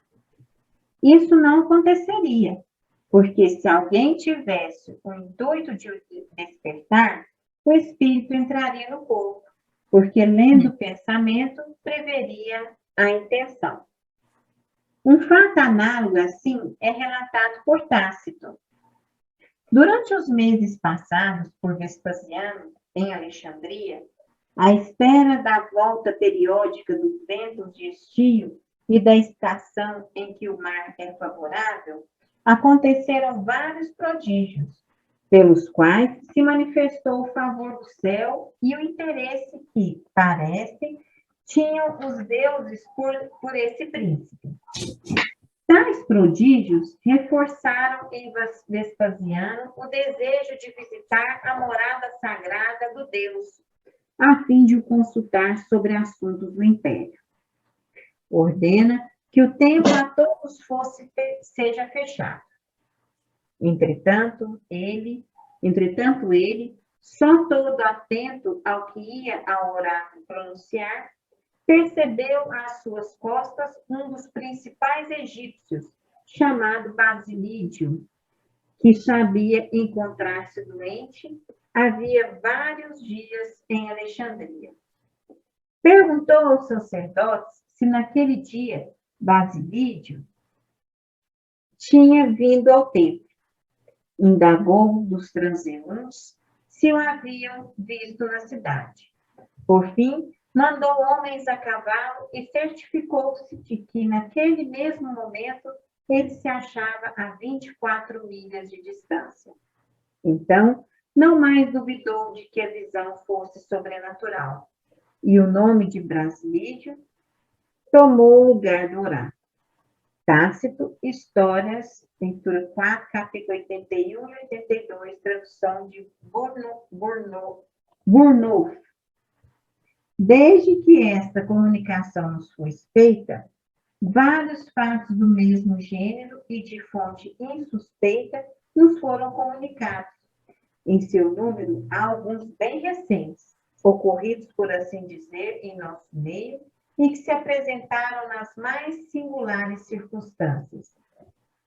Isso não aconteceria, porque se alguém tivesse o intuito de o despertar, o espírito entraria no corpo, porque lendo o pensamento preveria a intenção. Um fato análogo assim é relatado por Tácito. Durante os meses passados por Vespasiano, em Alexandria, à espera da volta periódica dos ventos de estio e da estação em que o mar é favorável, aconteceram vários prodígios, pelos quais se manifestou o favor do céu e o interesse que, parece, tinham os deuses por esse príncipe. Tais prodígios reforçaram em Vespasiano o desejo de visitar a morada sagrada do Deus, a fim de o consultar sobre assuntos do império. Ordena que o templo a todos seja fechado. Entretanto, ele, só todo atento ao que ia ao oráculo pronunciar, percebeu às suas costas um dos principais egípcios, chamado Basilídio, que sabia encontrar-se doente havia vários dias em Alexandria. Perguntou aos sacerdotes se naquele dia Basilídio tinha vindo ao templo. Indagou dos transeuntes se o haviam visto na cidade. Por fim, mandou homens a cavalo e certificou-se de que, naquele mesmo momento, ele se achava a 24 milhas de distância. Então, não mais duvidou de que a visão fosse sobrenatural, e o nome de Basilídio tomou o lugar do oráculo. Tácito, Histórias, leitura 4, capítulo 81 e 82, tradução de Burnouf. Desde que esta comunicação nos foi feita, vários fatos do mesmo gênero e de fonte insuspeita nos foram comunicados. Em seu número, há alguns bem recentes, ocorridos, por assim dizer, em nosso meio, e que se apresentaram nas mais singulares circunstâncias.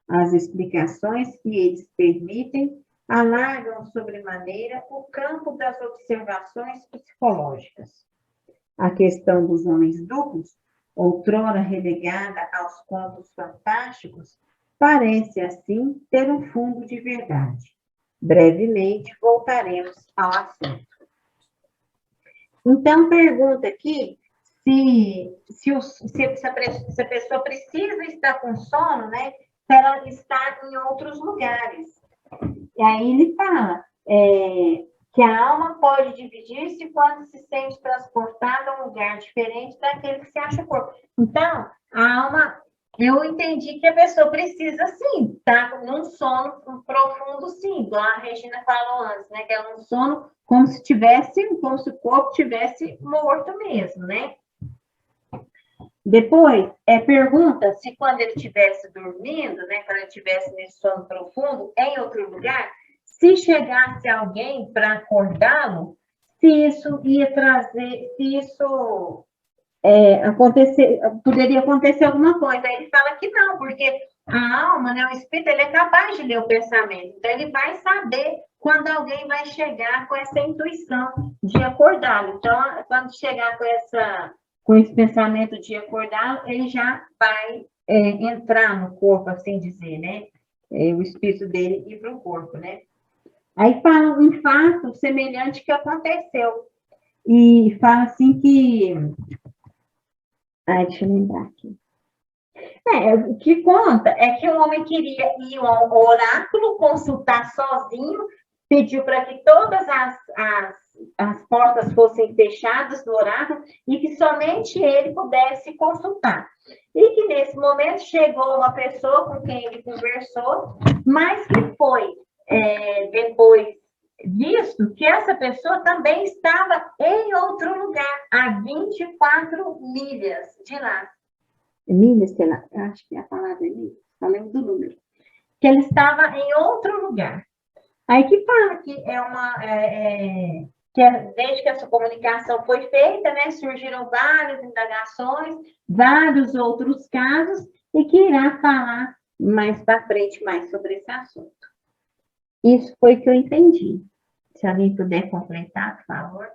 As explicações que eles permitem alargam sobremaneira o campo das observações psicológicas. A questão dos homens duplos, outrora relegada aos contos fantásticos, parece, assim, ter um fundo de verdade. Brevemente voltaremos ao assunto. Então, pergunta aqui se a pessoa precisa estar com sono, né, para ela estar em outros lugares. E aí ele fala que a alma pode dividir-se quando se sente transportada a um lugar diferente daquele que se acha o corpo. Então, a alma, eu entendi que a pessoa precisa, sim, estar num sono profundo, sim, igual a Regina falou antes, né, que é um sono como se o corpo tivesse morto mesmo, né? Depois, pergunta se quando ele estivesse dormindo, né, quando ele estivesse nesse sono profundo, em outro lugar, se chegasse alguém para acordá-lo, se isso ia trazer, se isso poderia acontecer alguma coisa. Aí ele fala que não, porque a alma, né, o espírito, ele é capaz de ler o pensamento. Então, ele vai saber quando alguém vai chegar com essa intuição de acordá-lo. Então, quando chegar com esse pensamento de acordar, ele já vai entrar no corpo, assim dizer, né? O espírito dele ir para o corpo, né? Aí fala um fato semelhante que aconteceu. E fala assim que... deixa eu lembrar aqui. O que conta é que o homem queria ir ao oráculo, consultar sozinho, pediu para que todas as portas fossem fechadas do oráculo e que somente ele pudesse consultar. E que nesse momento chegou uma pessoa com quem ele conversou, mas que foi depois visto que essa pessoa também estava em outro lugar, a 24 milhas de lá. Milhas, sei lá, acho que é a palavra é milhas, não lembro do número. Que ele estava em outro lugar. Aí que fala que desde que essa comunicação foi feita, né, surgiram várias indagações, vários outros casos, e que irá falar mais para frente mais sobre esse assunto. Isso foi o que eu entendi. Se alguém puder completar, por favor.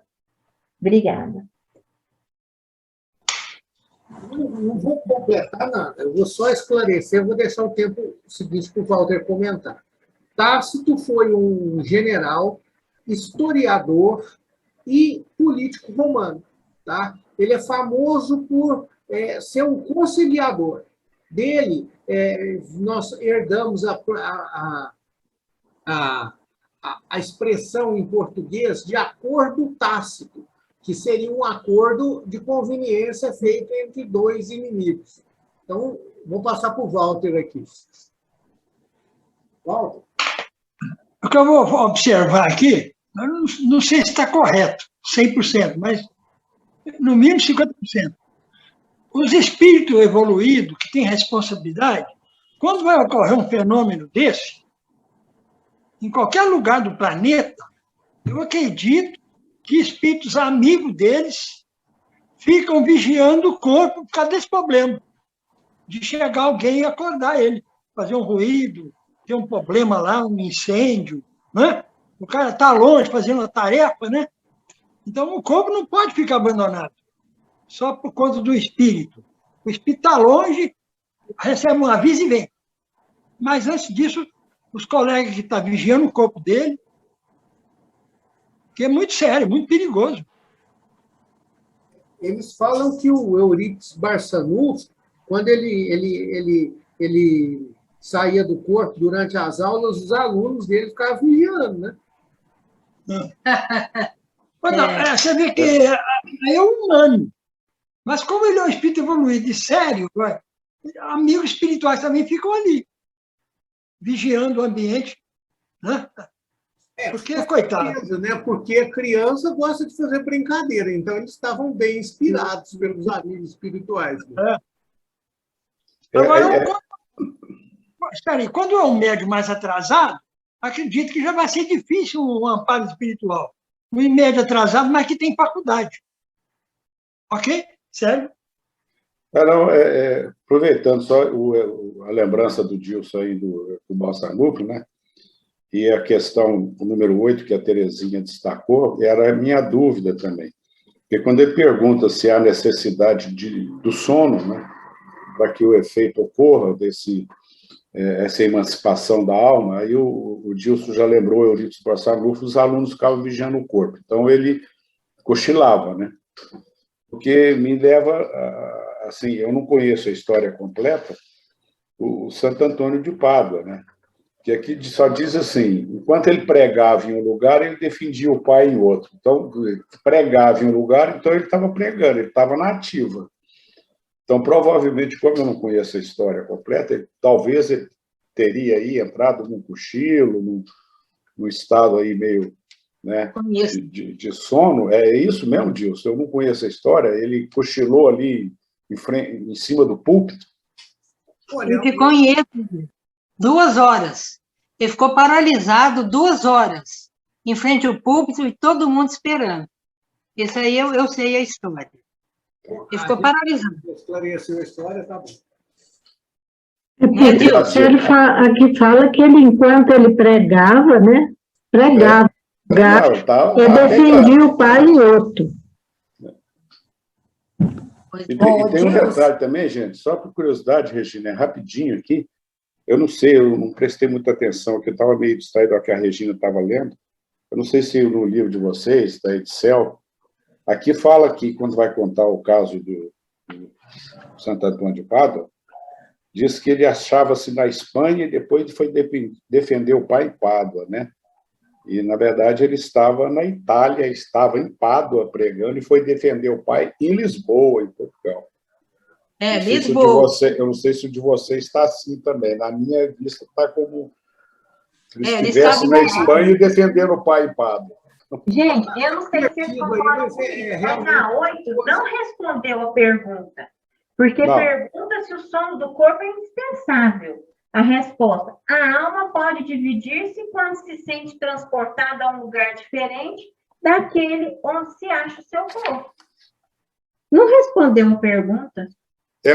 Obrigada. Não vou completar nada, eu vou só esclarecer, eu vou deixar o tempo seguinte para o Walter comentar. Tácito foi um general, historiador e político romano. Tá? Ele é famoso por ser um conciliador. Dele, nós herdamos a expressão em português de acordo tácito, que seria um acordo de conveniência feito entre dois inimigos. Então, vou passar para o Walter aqui. Walter? O que eu vou observar aqui, eu não sei se está correto, 100%, mas no mínimo 50%. Os espíritos evoluídos, que têm responsabilidade, quando vai ocorrer um fenômeno desse, em qualquer lugar do planeta, eu acredito que espíritos amigos deles ficam vigiando o corpo por causa desse problema, de chegar alguém e acordar ele, fazer um ruído, tem um problema lá, um incêndio, né? O cara está longe fazendo a tarefa, né? Então, o corpo não pode ficar abandonado, só por conta do espírito. O espírito está longe, recebe um aviso e vem. Mas, antes disso, os colegas que estão vigiando o corpo dele, que é muito sério, muito perigoso. Eles falam que o Eurípides Barçanufo, quando ele saía do corpo durante as aulas, os alunos dele ficavam vigiando, né? Você vê que é humano. Mas como ele é um espírito evoluído e sério, amigos espirituais também ficam ali, vigiando o ambiente, né? Porque, coitado. Certeza, né? Porque a criança gosta de fazer brincadeira, então eles estavam bem inspirados pelos amigos espirituais. Né? Agora, espera aí, quando é um médium mais atrasado, acredito que já vai ser difícil um amparo espiritual. Um médium atrasado, mas que tem faculdade. Ok? Sério? Aproveitando só a lembrança do Dilson aí do Barçanufo, né? E a questão número 8, que a Terezinha destacou, era a minha dúvida também. Porque quando ele pergunta se há necessidade do sono, né, para que o efeito ocorra, essa emancipação da alma, aí o Dilson já lembrou, o Eurípides Barçanufo, os alunos ficavam vigiando o corpo. Então, ele cochilava, né? Porque me leva assim, eu não conheço a história completa, o Santo Antônio de Pádua, né? Que aqui só diz assim, enquanto ele pregava em um lugar, ele defendia o pai em outro. Então, pregava em um lugar, então ele estava pregando, ele estava na ativa. Então, provavelmente, como eu não conheço a história completa, talvez ele teria aí entrado num cochilo, num estado aí meio, né, de sono. É isso mesmo, Dilson? Eu não conheço a história. Ele cochilou ali em cima do púlpito. Ele ficou em êxtase 2 horas. Ele ficou paralisado 2 horas, em frente ao púlpito e todo mundo esperando. Isso aí eu sei a história. Ele ficou paralisado. Esclareceu a história, tá bom. Ele aqui fala que ele, enquanto ele pregava, né? Pregava, ele defendia o pai e outro. E tem um detalhe também, gente, só por curiosidade, Regina, rapidinho aqui. Eu não sei, eu não prestei muita atenção, porque eu estava meio distraído com o que a Regina estava lendo. Eu não sei se no livro de vocês, da Edicel, aqui fala que, quando vai contar o caso do Santo Antônio de Pádua, diz que ele achava-se na Espanha e depois foi defender o pai em Pádua, né? E, na verdade, ele estava na Itália, estava em Pádua pregando e foi defender o pai em Lisboa, em Portugal. Lisboa. Eu não sei se o de vocês está assim também. Na minha vista, está como se ele estivesse na Espanha e defendendo o pai em Pádua. Gente, eu não sei se vocês concordam comigo, mas a 8 não respondeu a pergunta. Porque pergunta se o sono do corpo é indispensável. A resposta: a alma pode dividir-se quando se sente transportada a um lugar diferente daquele onde se acha o seu corpo. Não respondeu a pergunta.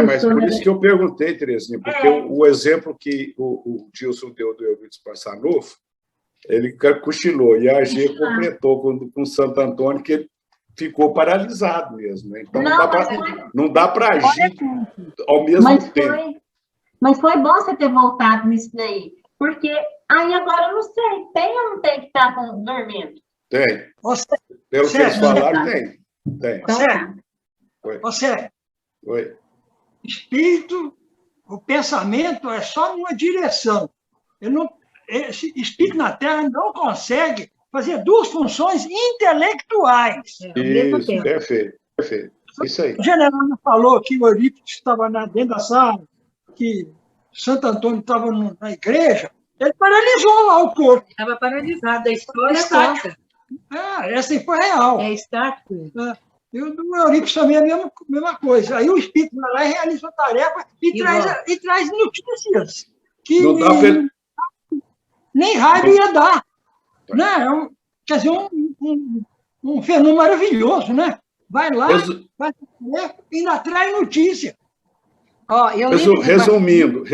Mas por isso que eu perguntei, Terezinha, porque o exemplo que o Dilson deu do Eurípides Barçanufo, ele cochilou, e a AG completou com o Santo Antônio, que ele ficou paralisado mesmo. Né? Então, não dá para agir ao mesmo tempo. Mas foi bom você ter voltado nisso daí, porque aí agora eu não sei, tem ou não tem que estar dormindo? Tem. Pelo que eles falaram, tem. Oi. Espírito, o pensamento é só numa direção. Esse espírito na Terra não consegue fazer 2 funções intelectuais. Isso, perfeito. Isso aí. O general falou que o Eurípides estava dentro da sala, que Santo Antônio estava na igreja, ele paralisou lá o corpo. Estava paralisado, a história conta. Essa aí foi real. É estático. E o do Eurípides também é a mesma coisa. Aí o espírito vai lá e realiza a tarefa e traz notícias que nem raio ia dar. Né? Quer dizer, um fenômeno maravilhoso, né? Vai lá, vai e ainda traz notícia. Ó, eu resumindo,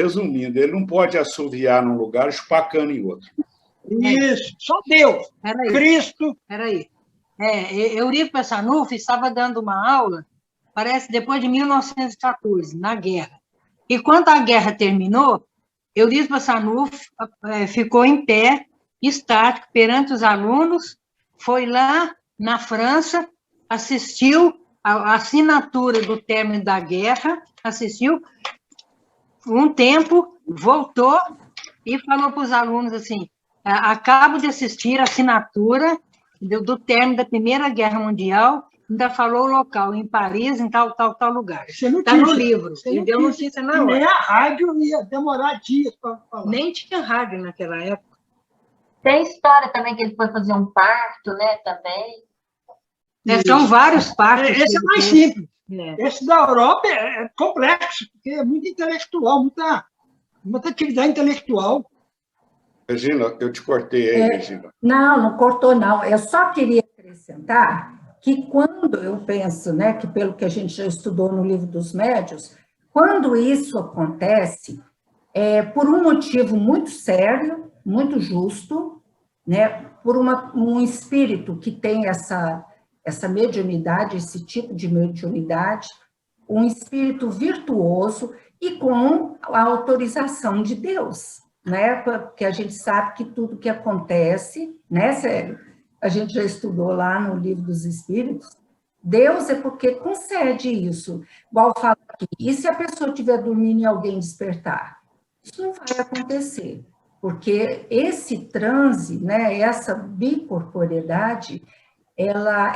ele não pode assoviar num lugar e chupar cana em outro. Isso, só Deus. Peraí. Cristo. Peraí. Eurico Sanuf estava dando uma aula, parece depois de 1914, na guerra. E quando a guerra terminou, Eurico Sanuf ficou em pé, estático, perante os alunos, foi lá na França, assistiu a assinatura do término da guerra, assistiu um tempo, voltou e falou para os alunos assim, acabo de assistir a assinatura do término da Primeira Guerra Mundial, ainda falou o local, em Paris, em tal lugar. Está no livro, ele deu notícia na hora. Nem a rádio ia demorar dias para falar. Nem tinha rádio naquela época. Tem história também que ele foi fazer um parto, né, também. São vários partos. Esse é mais simples. Esse da Europa é complexo, porque é muito intelectual, muita atividade intelectual. Regina, eu te cortei aí, Regina. Não cortou, não. Eu só queria acrescentar que quando eu penso, né, que pelo que a gente já estudou no Livro dos Médiuns, quando isso acontece, é por um motivo muito sério, muito justo, né, por um espírito que tem essa mediunidade, esse tipo de mediunidade, um espírito virtuoso e com a autorização de Deus, né? Porque a gente sabe que tudo que acontece, né, Célio? A gente já estudou lá no Livro dos Espíritos, Deus é porque concede isso. Igual fala aqui, e se a pessoa estiver dormindo e alguém despertar? Isso não vai acontecer, porque esse transe, né, essa bicorporeidade, ela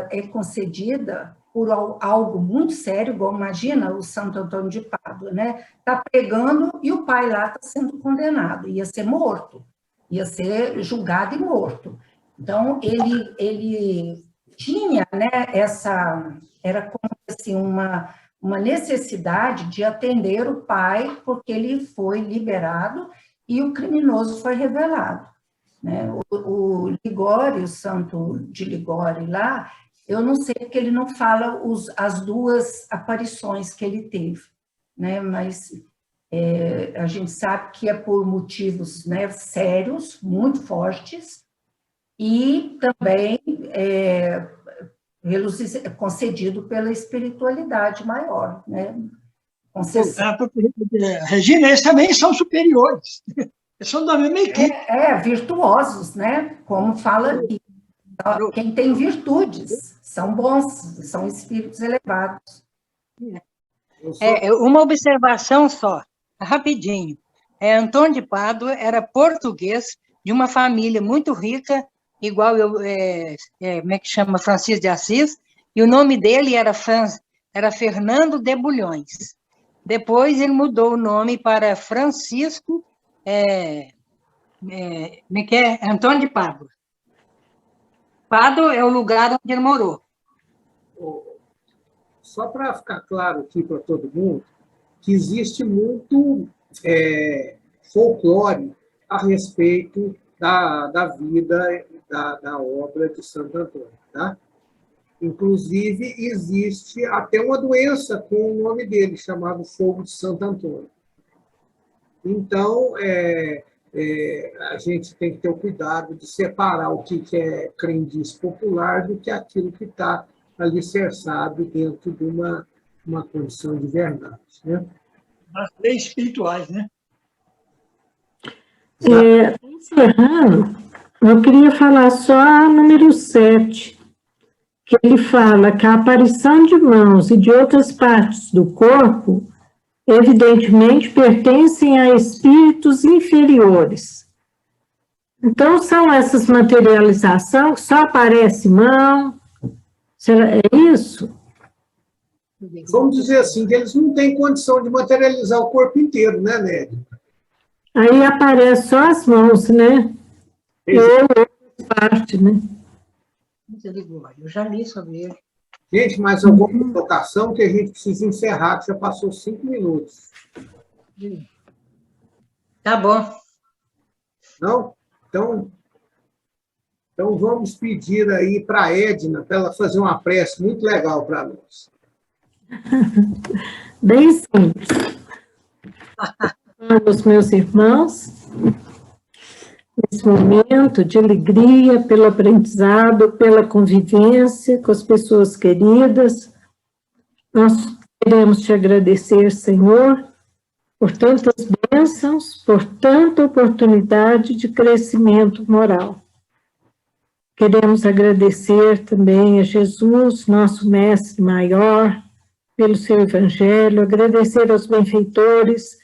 é concedida por algo muito sério, igual imagina o Santo Antônio de Pádua, né? Está pregando e o pai lá está sendo condenado, ia ser morto, ia ser julgado e morto. Então, ele tinha, né, era como assim, uma necessidade de atender o pai, porque ele foi liberado e o criminoso foi revelado. Né? O Ligório, o santo de Ligório lá, eu não sei porque ele não fala as duas aparições que ele teve, né? Mas a gente sabe que é por motivos, né, sérios, muito fortes, e também concedido pela espiritualidade maior, né? Regina, esses também são superiores. Eles são da mesma equipe. Virtuosos, né? Como fala aqui. Quem tem virtudes são bons, são espíritos elevados. Uma observação só, rapidinho. Antônio de Pádua era português de uma família muito rica, igual como é que chama? Francisco de Assis, e o nome dele era Fernando de Bulhões. Depois ele mudou o nome para Francisco Antônio de Pádua. Pádua é o lugar onde ele morou. Só para ficar claro aqui para todo mundo, que existe muito folclore a respeito da vida, da obra de Santo Antônio. Tá? Inclusive, existe até uma doença com o nome dele, chamado fogo de Santo Antônio. Então, a gente tem que ter o cuidado de separar o que é crendice popular do que aquilo que está alicerçado dentro de uma condição de verdade. Né? As leis espirituais, né? Encerrando, eu queria falar só a número 7, que ele fala que a aparição de mãos e de outras partes do corpo evidentemente pertencem a espíritos inferiores. Então, são essas materializações que só aparece mão. É isso? Vamos dizer assim, que eles não têm condição de materializar o corpo inteiro, né, Nélia? Aí aparece só as mãos, né? E outras partes, né? Eu já li sobre ele. Gente, mais alguma colocação que a gente precisa encerrar, que já passou 5 minutos. Tá bom. Não? Então vamos pedir aí para a Edna, para ela fazer uma prece muito legal para nós. bem simples. Vamos, meus irmãos, nesse momento de alegria pelo aprendizado, pela convivência com as pessoas queridas, nós queremos te agradecer, Senhor, por tantas bênçãos, por tanta oportunidade de crescimento moral. Queremos agradecer também a Jesus, nosso mestre maior, pelo seu evangelho, agradecer aos benfeitores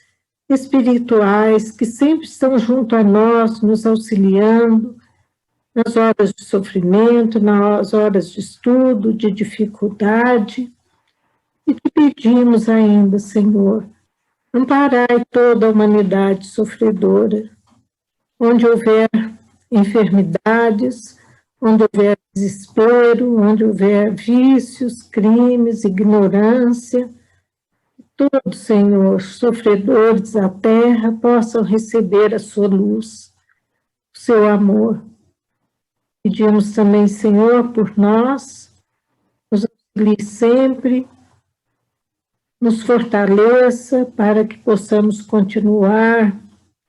espirituais que sempre estão junto a nós, nos auxiliando nas horas de sofrimento, nas horas de estudo, de dificuldade. E te pedimos ainda, Senhor, amparai toda a humanidade sofredora, onde houver enfermidades, onde houver desespero, onde houver vícios, crimes, ignorância, todos, Senhor, sofredores da terra, possam receber a sua luz, o seu amor. Pedimos também, Senhor, por nós, nos auxilie sempre, nos fortaleça para que possamos continuar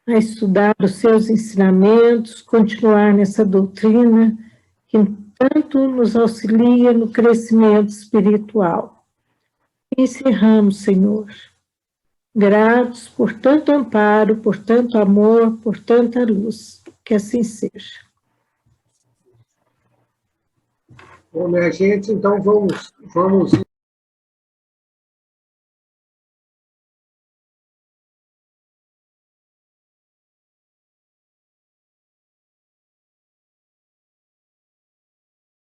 a estudar os seus ensinamentos, continuar nessa doutrina que tanto nos auxilia no crescimento espiritual. Encerramos, Senhor, gratos por tanto amparo, por tanto amor, por tanta luz. Que assim seja. Bom, minha gente, então vamos